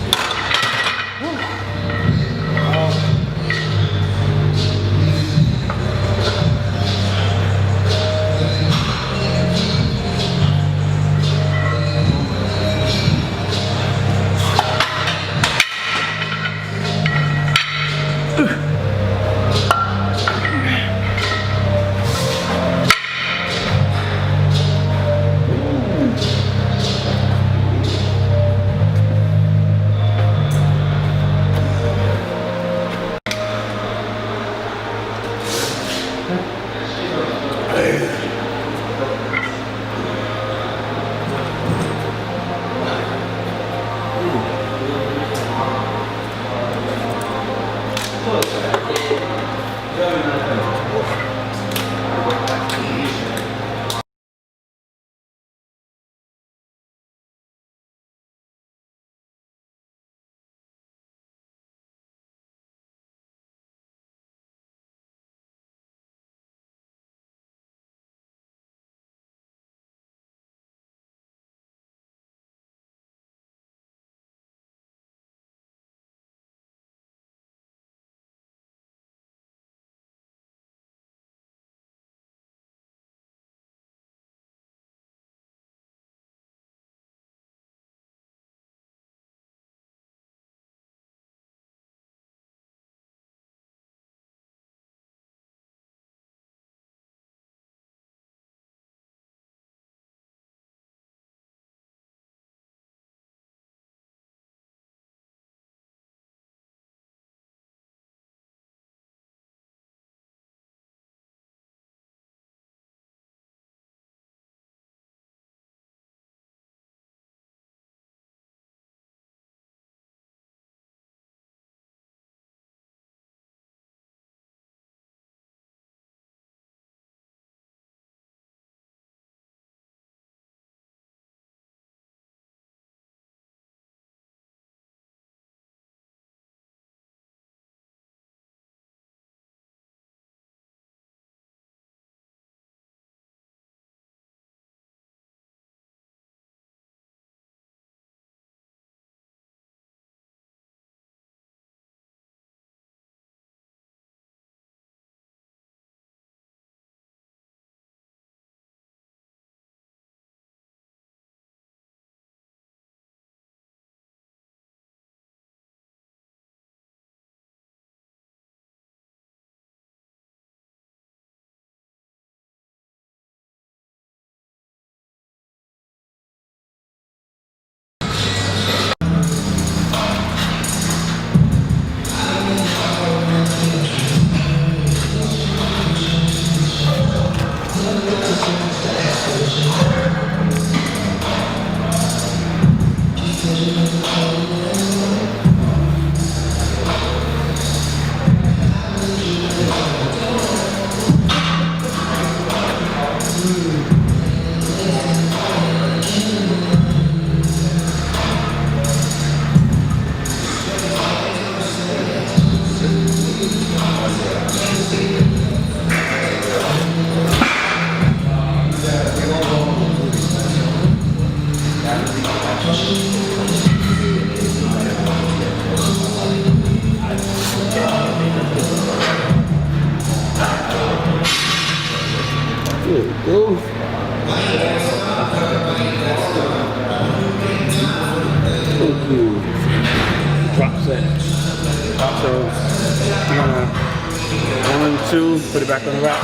Go. Thank you. Drop set. So you're gonna 1 and 2, put it back on the rack.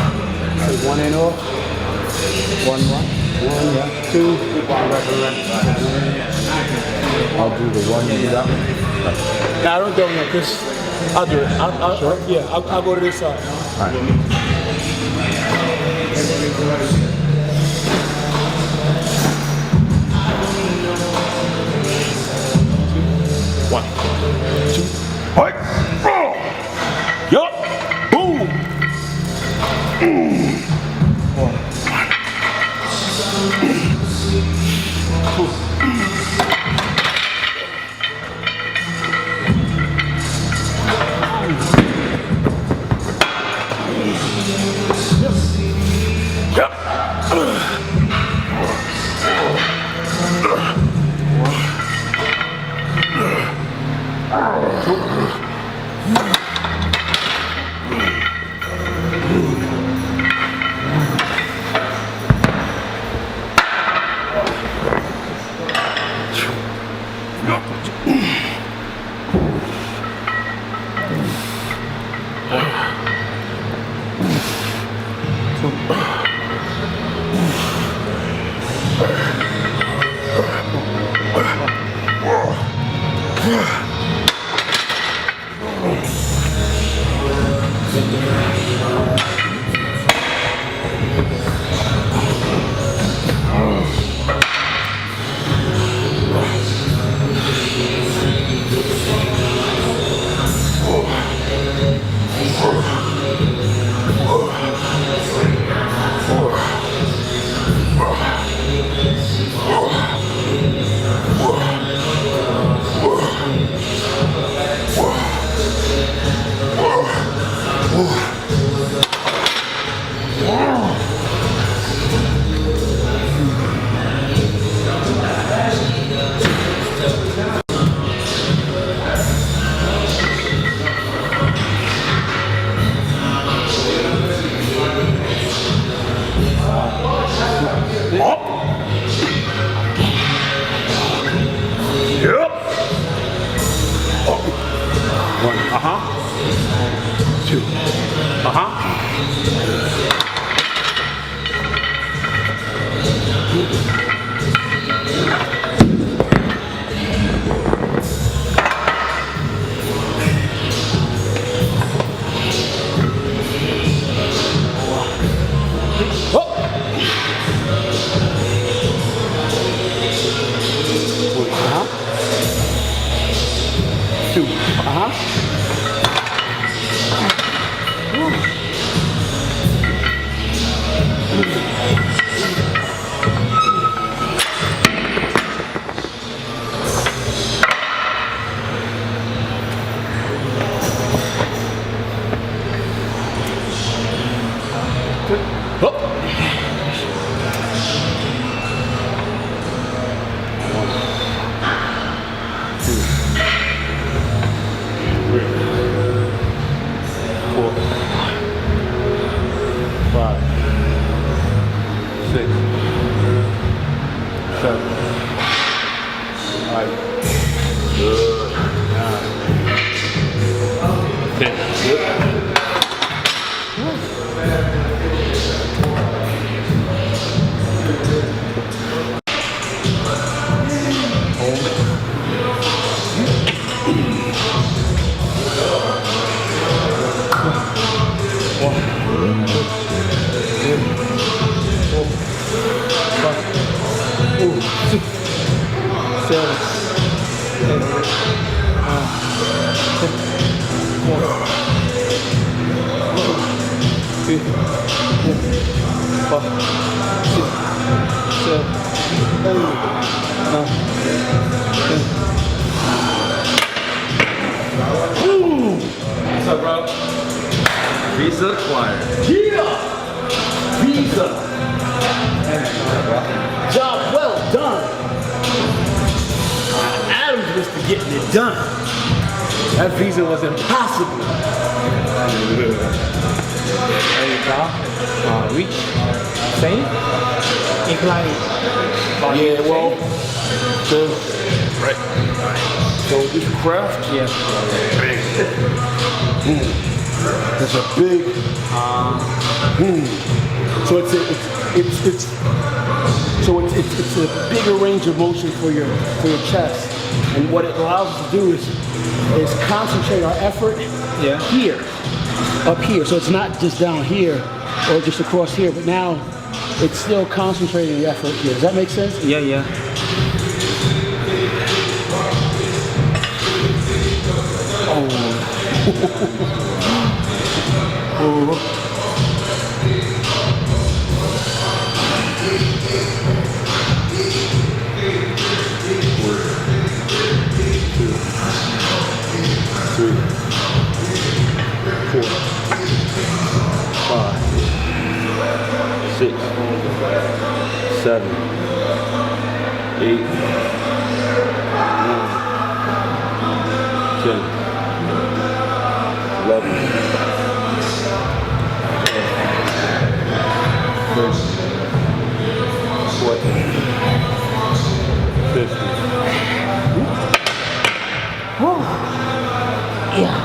Take 1 end off. 1, 2, put it back on the rack. I'll do the one, you do that one. Nah, I don't do it like this. I'll do it. I'll go to this side. All right. One, 2, fight! Yup! Boom! What's up, bro? Visa acquired. Yeah! Visa. Job well done. Adams was to getting it done. That visa was impossible. There you go. Reach. Same. Incline. Yeah, well, right. So this craft, Yeah. it's a big. So it's a bigger range of motion for your chest, and what it allows us to do is concentrate our effort here, up here. So it's not just down here or just across here, but now it's still concentrating the effort here. Does that make sense? Yeah, yeah. Seven, 8, 9, 10. 11. 14. 15. Yeah.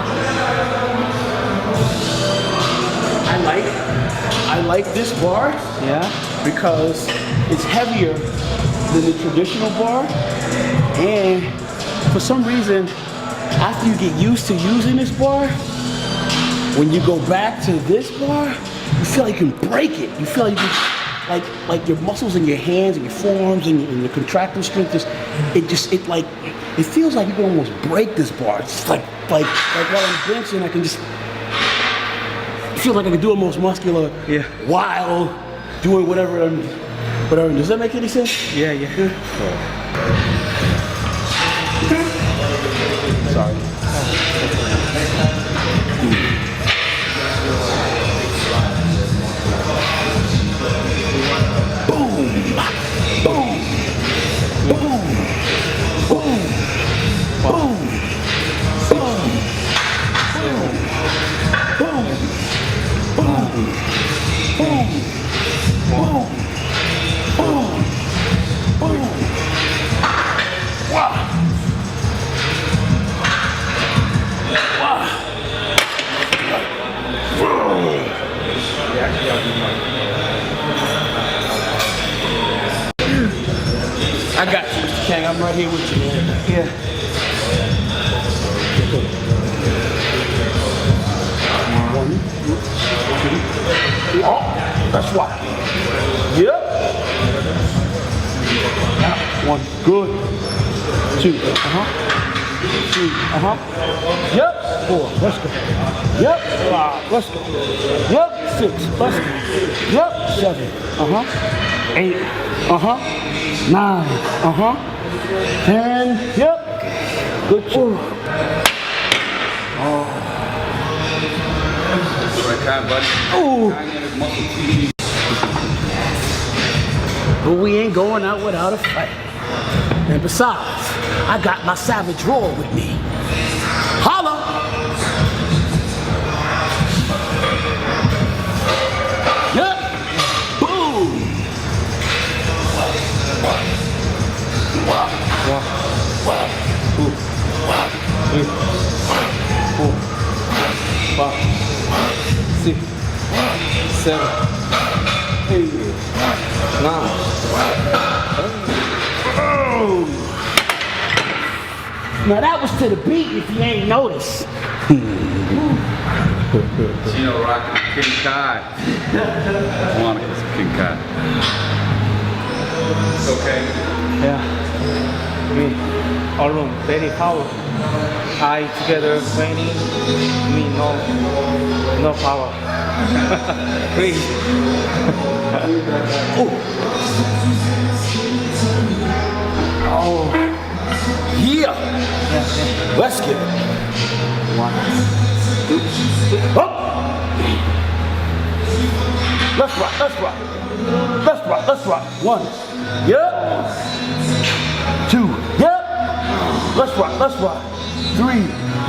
I like this bar. Yeah. Because it's heavier than the traditional bar, and for some reason, after you get used to using this bar, when you go back to this bar, you feel like you can break it. You feel like you can, like your muscles in your hands and your forearms and your contractile strength it feels like you can almost break this bar. It's like while I'm benching, I can just feel like I can do it most muscular while doing whatever. Does that make any sense? Yeah. Sorry. Boom! Boom! Boom! Boom! Boom! Boom! Boom! Boom! Boom! Boom! Boom! Wow! Wow! I got you, Mr. Kang. I'm right here with you, man. Yeah. One, two, three. Oh, that's right. Yep. One, good. Two, three, yep. Four, let's go. Yep, five, let's go. Yep, six, let's go. Yep, seven, eight, nine, 10, yep. Good job. Right time, buddy. Ooh. But we ain't going out without a fight. And besides, I got my Savage Roar with me. Holla! Yep. Boom! Five, 6, 7, 8, 9. Now that was to the beat if you ain't noticed. Chino rocking King Kai. Monica's King Kai. It's okay. Yeah. Me alone, very power. I together 20. Me no power. Crazy. Oh. Yeah. Let's get it. 1, 2, 3. Up. Let's rock. Let's rock. 1. Yep. 2. Yep. Let's rock. 3.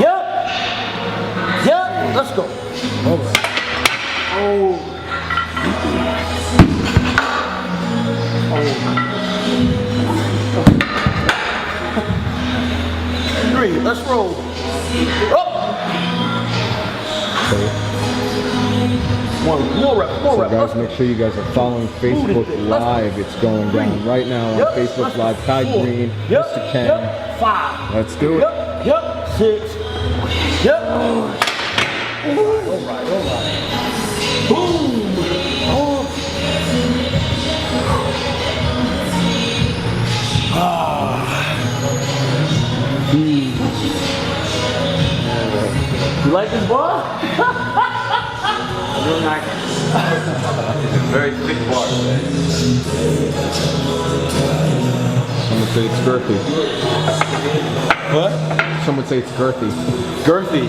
Yep. Let's go. All right. Oh. 3. Let's roll. Up. 1. More rep. So guys, make sure you guys are following Facebook Live. It's going down right now on Facebook Live. Kai Green, Mr. Kang. 5. Let's do it. Yep. 6. Yep. All right. Boom. You like this bar? Real nice. Very thick bar. Someone say it's girthy. What? Someone say it's girthy. Girthy.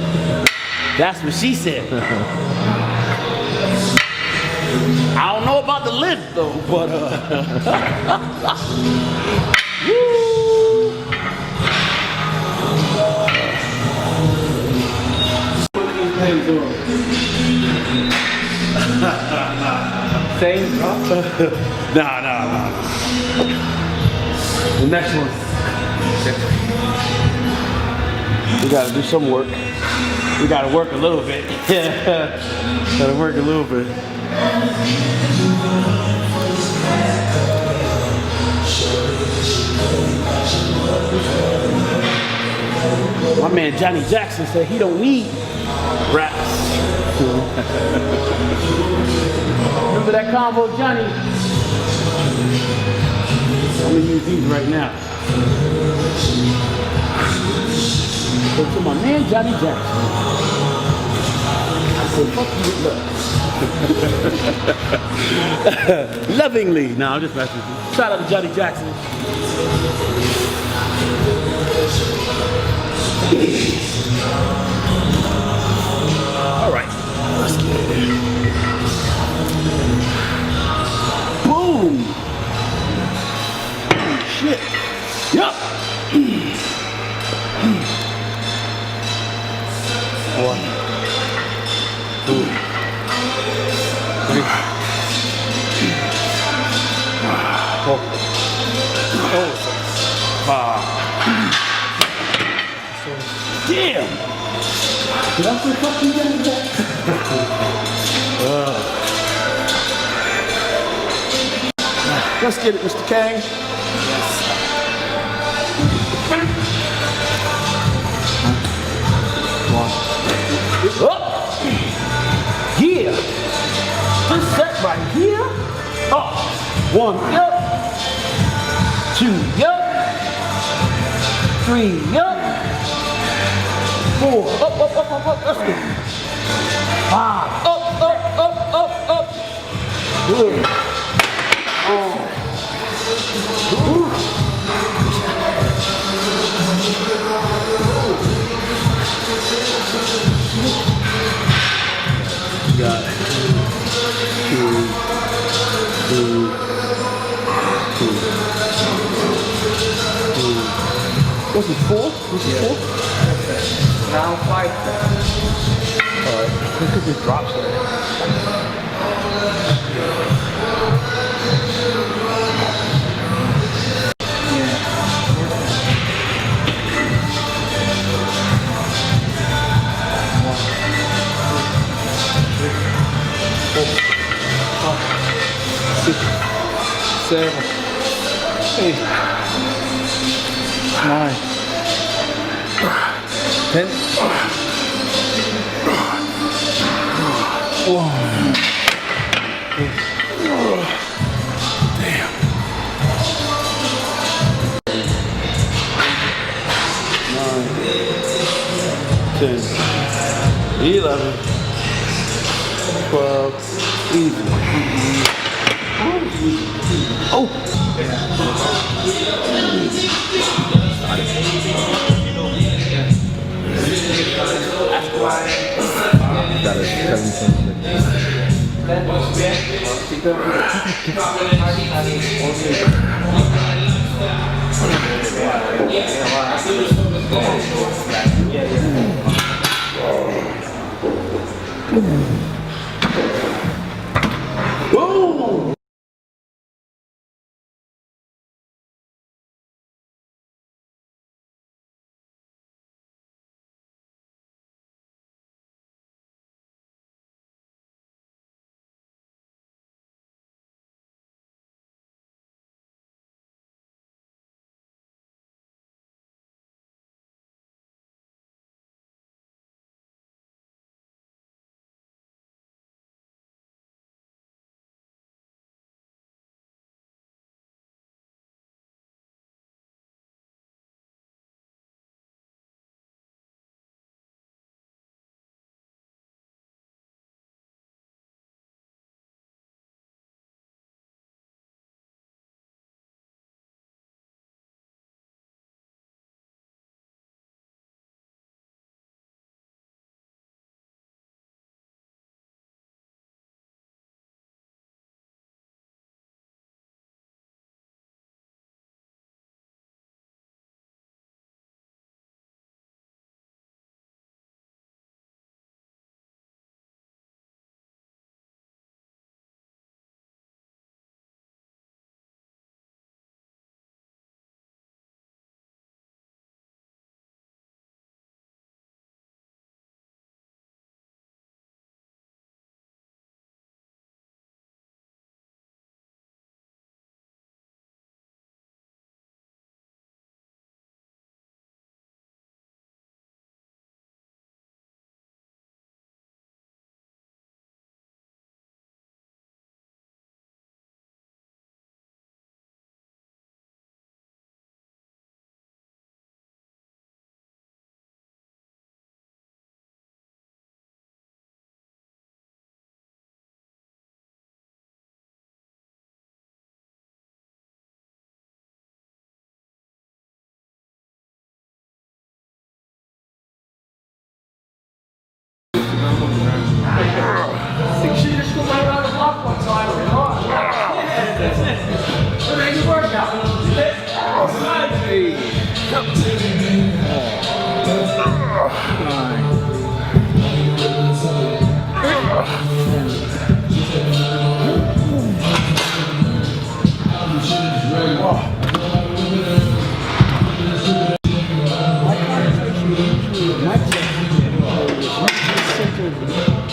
That's what she said. I don't know about the lift though, but Depends on. Same drop? Nah. The next one. We gotta do some work. We gotta work a little bit. Gotta work a little bit. My man Johnny Jackson said he don't need raps. Remember that combo, Johnny? I'm gonna use these right now. So to my man Johnny Jackson, I said, fuck you with love. Lovingly. No, I'm just messing with you. Shout out to Johnny Jackson. All right, let's get it. Boom. Shit. Yup. One, two, three, four, five. Damn! Did I say fucking get that? Let's get it, Mr. Kang. Yes. Up. Yeah. This set right here. Up. One. Yup. Two. Yup. Three. Yup. Four. Up. Let's go. Five. Up. Good. Got it. Two. What's it, four? What's it, four? Now 5. Alright, look at this drop set. Seven, 8, 9, 10. Damn. 9, 10, 11, 12, easy. Oh! That is 7. She just go right around the block one time. That's it. Make it work out. Hey.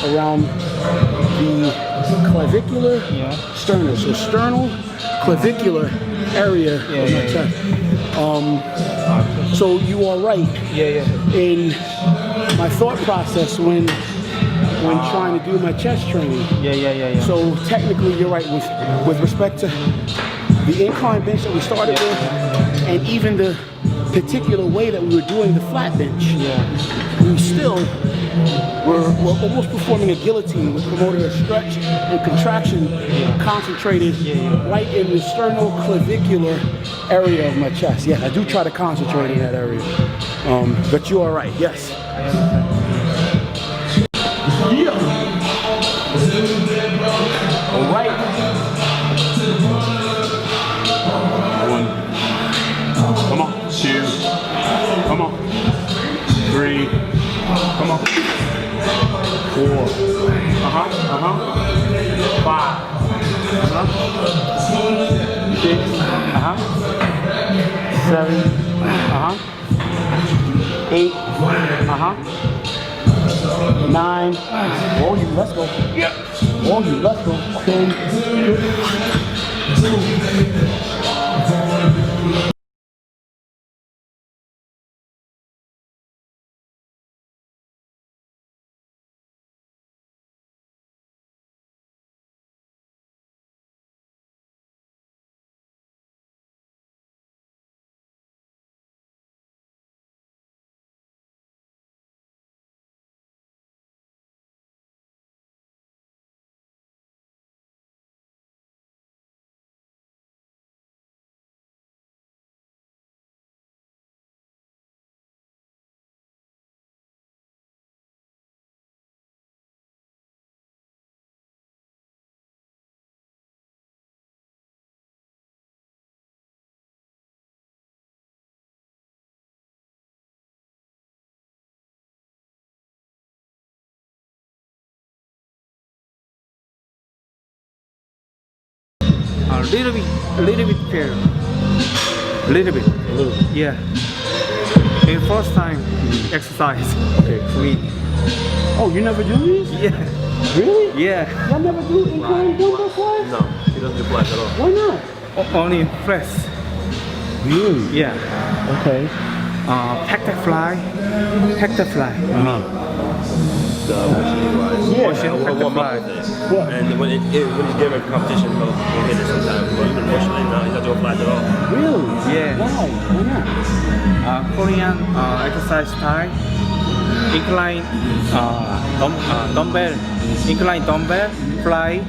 Around the clavicular sternum, so sternal clavicular area of my chest. So you are right in my thought process when trying to do my chest training. So technically you're right with respect to the incline bench that we started with, and even the particular way that we were doing the flat bench. We still we're almost performing a guillotine. We're promoting a stretch and contraction concentrated right in the sternoclavicular area of my chest. Yeah, I do try to concentrate in that area. But you are right, yes. All right. One. Come on. Two. Come on. Three. Come on. 4. 5. 6. 7. 8. 9. All you, let's go. All you, let's go. 10. A little bit fair. Little bit. Yeah. In first time exercise. Okay. For me. Oh, you never do these? Yeah. Really? Yeah. Y'all never do incline dumbbell flies? No, he doesn't do flies at all. Why not? Only press. Really? Yeah. Okay. Pector fly. Motion pector fly. What? And when he's given a competition, he'll hit it sometimes. But even emotionally, no, he's not doing flies at all. Really? Yeah. Why? Why not? Korean exercise style. Incline dumbbell. Incline dumbbell fly.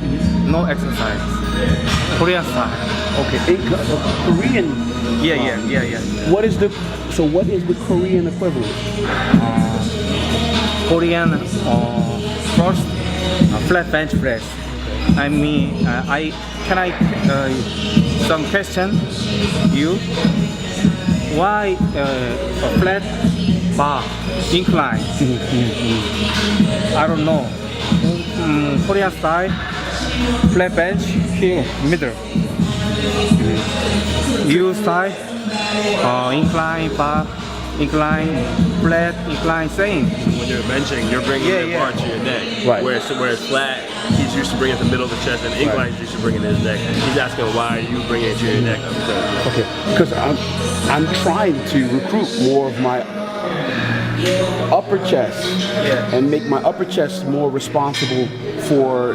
No exercise. Korean style. Okay. Korean. Yeah. What is the Korean equivalent? Korean first flat bench press. I mean, some question you why a flat bar incline? I don't know. Korean style flat bench here middle. You style incline bar. Incline, flat, incline, same. When you're benching, you're bringing the bar to your neck. Right. Whereas flat, he's used to bring it to the middle of the chest, and incline, he's used to bring it to his neck. He's asking why you bring it to your neck. Okay, because I'm trying to recruit more of my upper chest and make my upper chest more responsible for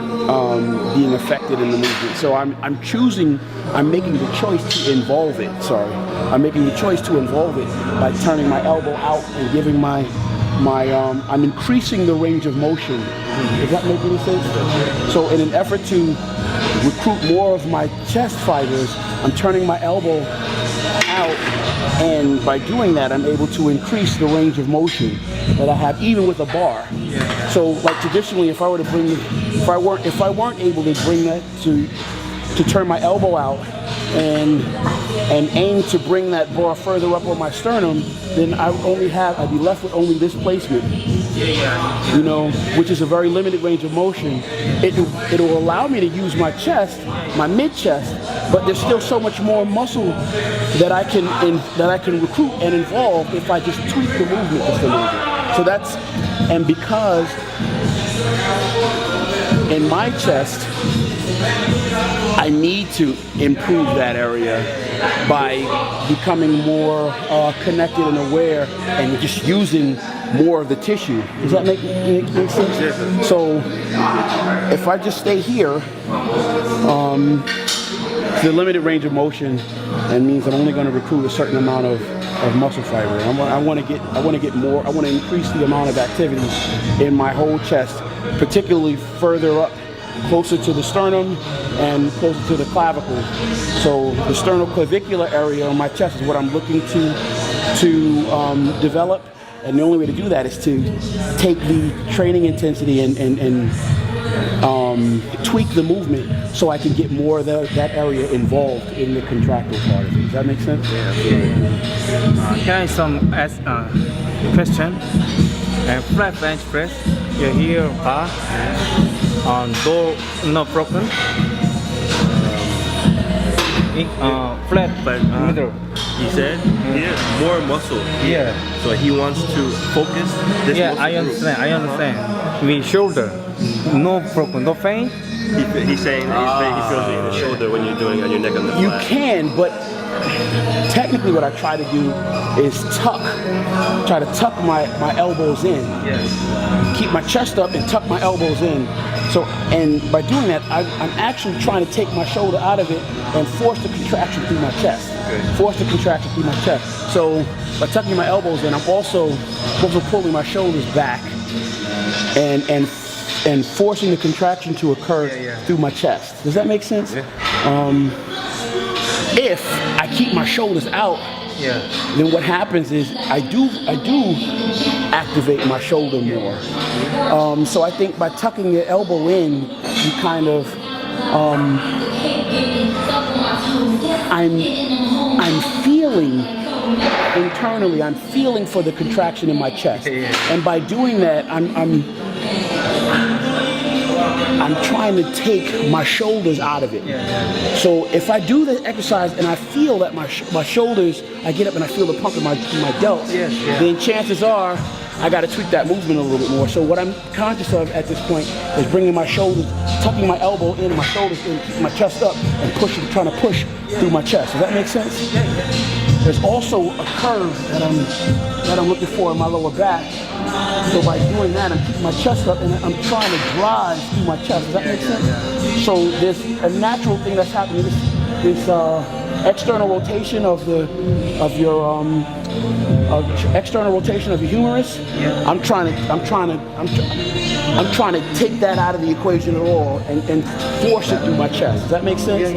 being affected in the movement. So I'm making the choice to involve it. I'm making the choice to involve it by turning my elbow out and giving I'm increasing the range of motion. Does that make any sense? So in an effort to recruit more of my chest fibers, I'm turning my elbow out And by doing that, I'm able to increase the range of motion that I have, even with a bar. So, like traditionally, if I weren't able to bring that to turn my elbow out and aim to bring that bar further up on my sternum, then I'd be left with only this placement. You know, which is a very limited range of motion. It'll allow me to use my chest, my mid chest, but there's still so much more muscle that I can recruit and involve if I just tweak the movement just a little bit. So that's, and because in my chest, I need to improve that area by becoming more connected and aware and just using more of the tissue. Does that make sense? So if I just stay here, the limited range of motion, and means I'm only going to recruit a certain amount of muscle fiber. I want to get more. I want to increase the amount of activity in my whole chest, particularly further up, closer to the sternum and closer to the clavicle. So the sternoclavicular area on my chest is what I'm looking to develop. And the only way to do that is to take the training intensity and tweak the movement so I can get more of that area involved in the contractile part of it. Does that make sense? Yeah. Can I ask question? Flat bench press. You here bar on door not broken. Flat but middle. He said he has more muscle. Yeah. So he wants to focus this muscle I understand. I understand. With shoulder, no broken, no pain. He's saying he feels it in the shoulder when you're doing it on your neck on the flat. You can, but technically what I try to do is try to tuck my elbows in. Yeah. Keep my chest up and tuck my elbows in. So, and by doing that, I'm actually trying to take my shoulder out of it and force the contraction through my chest. Okay. Force the contraction through my chest. So by tucking my elbows in, I'm also pulling my shoulders back and forcing the contraction to occur through my chest. Does that make sense? Yeah. If I keep my shoulders out, then what happens is I do activate my shoulder more. So I think by tucking your elbow in, you kind of I'm feeling internally. I'm feeling for the contraction in my chest, and by doing that, I'm trying to take my shoulders out of it. So if I do the exercise and I feel that my shoulders, I get up and I feel the pump in my delts, then chances are I got to tweak that movement a little bit more. So what I'm conscious of at this point is bringing my shoulders, tucking my elbow in and my shoulders in, keeping my chest up and trying to push through my chest. Does that make sense? There's also a curve that I'm looking for in my lower back. So by doing that, I'm keeping my chest up and I'm trying to drive through my chest. Does that make sense? So there's a natural thing that's happening. This external rotation of your external rotation of your humerus. I'm trying to take that out of the equation at all and force it through my chest. Does that make sense?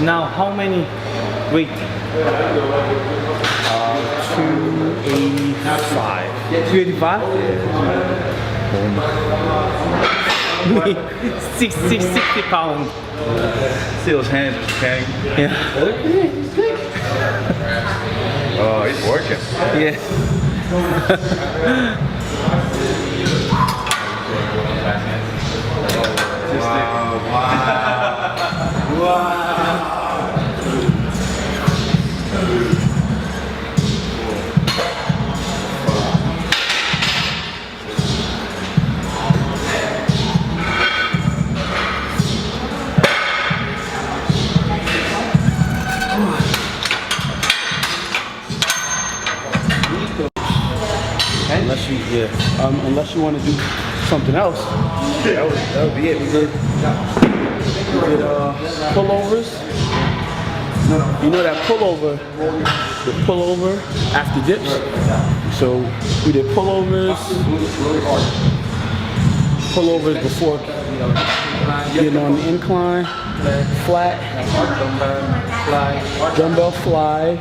Now, how many weight? 285. 285? 60 pounds. See those hands just bang. Yeah. Oh, he's working. Yeah. Wow. Unless you want to do something else. That would be it. We did Pullovers. You know that pullover, the pullover after dips. So we did pullovers before getting on the incline, flat, dumbbell fly,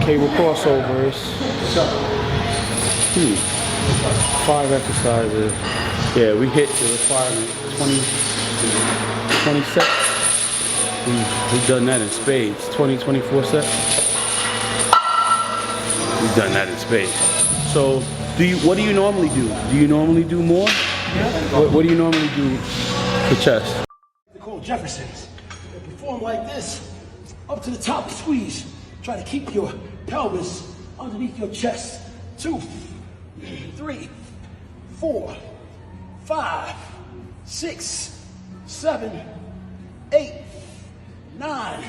cable crossovers. 5 exercises. Yeah, we hit the requirement 20 sets. We've done that in spades. 24 sets. We've done that in spades. So, what do you normally do? Do you normally do more? What do you normally do for chest? They're called Jeffersons. They perform like this, up to the top, squeeze. Try to keep your pelvis underneath your chest. 2, 3, 4, 5, 6, 7, 8, 9,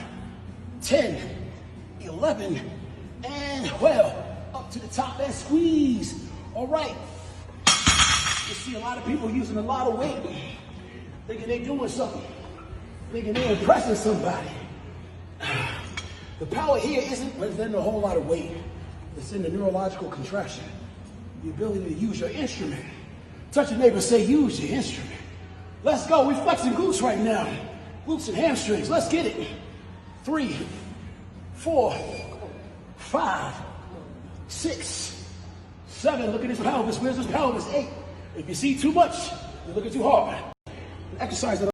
10, 11, and well, up to the top and squeeze. All right. You see a lot of people using a lot of weight, thinking they're doing something, thinking they're impressing somebody. The power here isn't in a whole lot of weight. It's in the neurological contraction. The ability to use your instrument. Touch your neighbor, say, use your instrument. Let's go, we're flexing glutes right now. Glutes and hamstrings, let's get it. 3, 4, 5, 6, 7, look at his pelvis, where's his pelvis? 8. If you see too much, you're looking too hard. An exercise that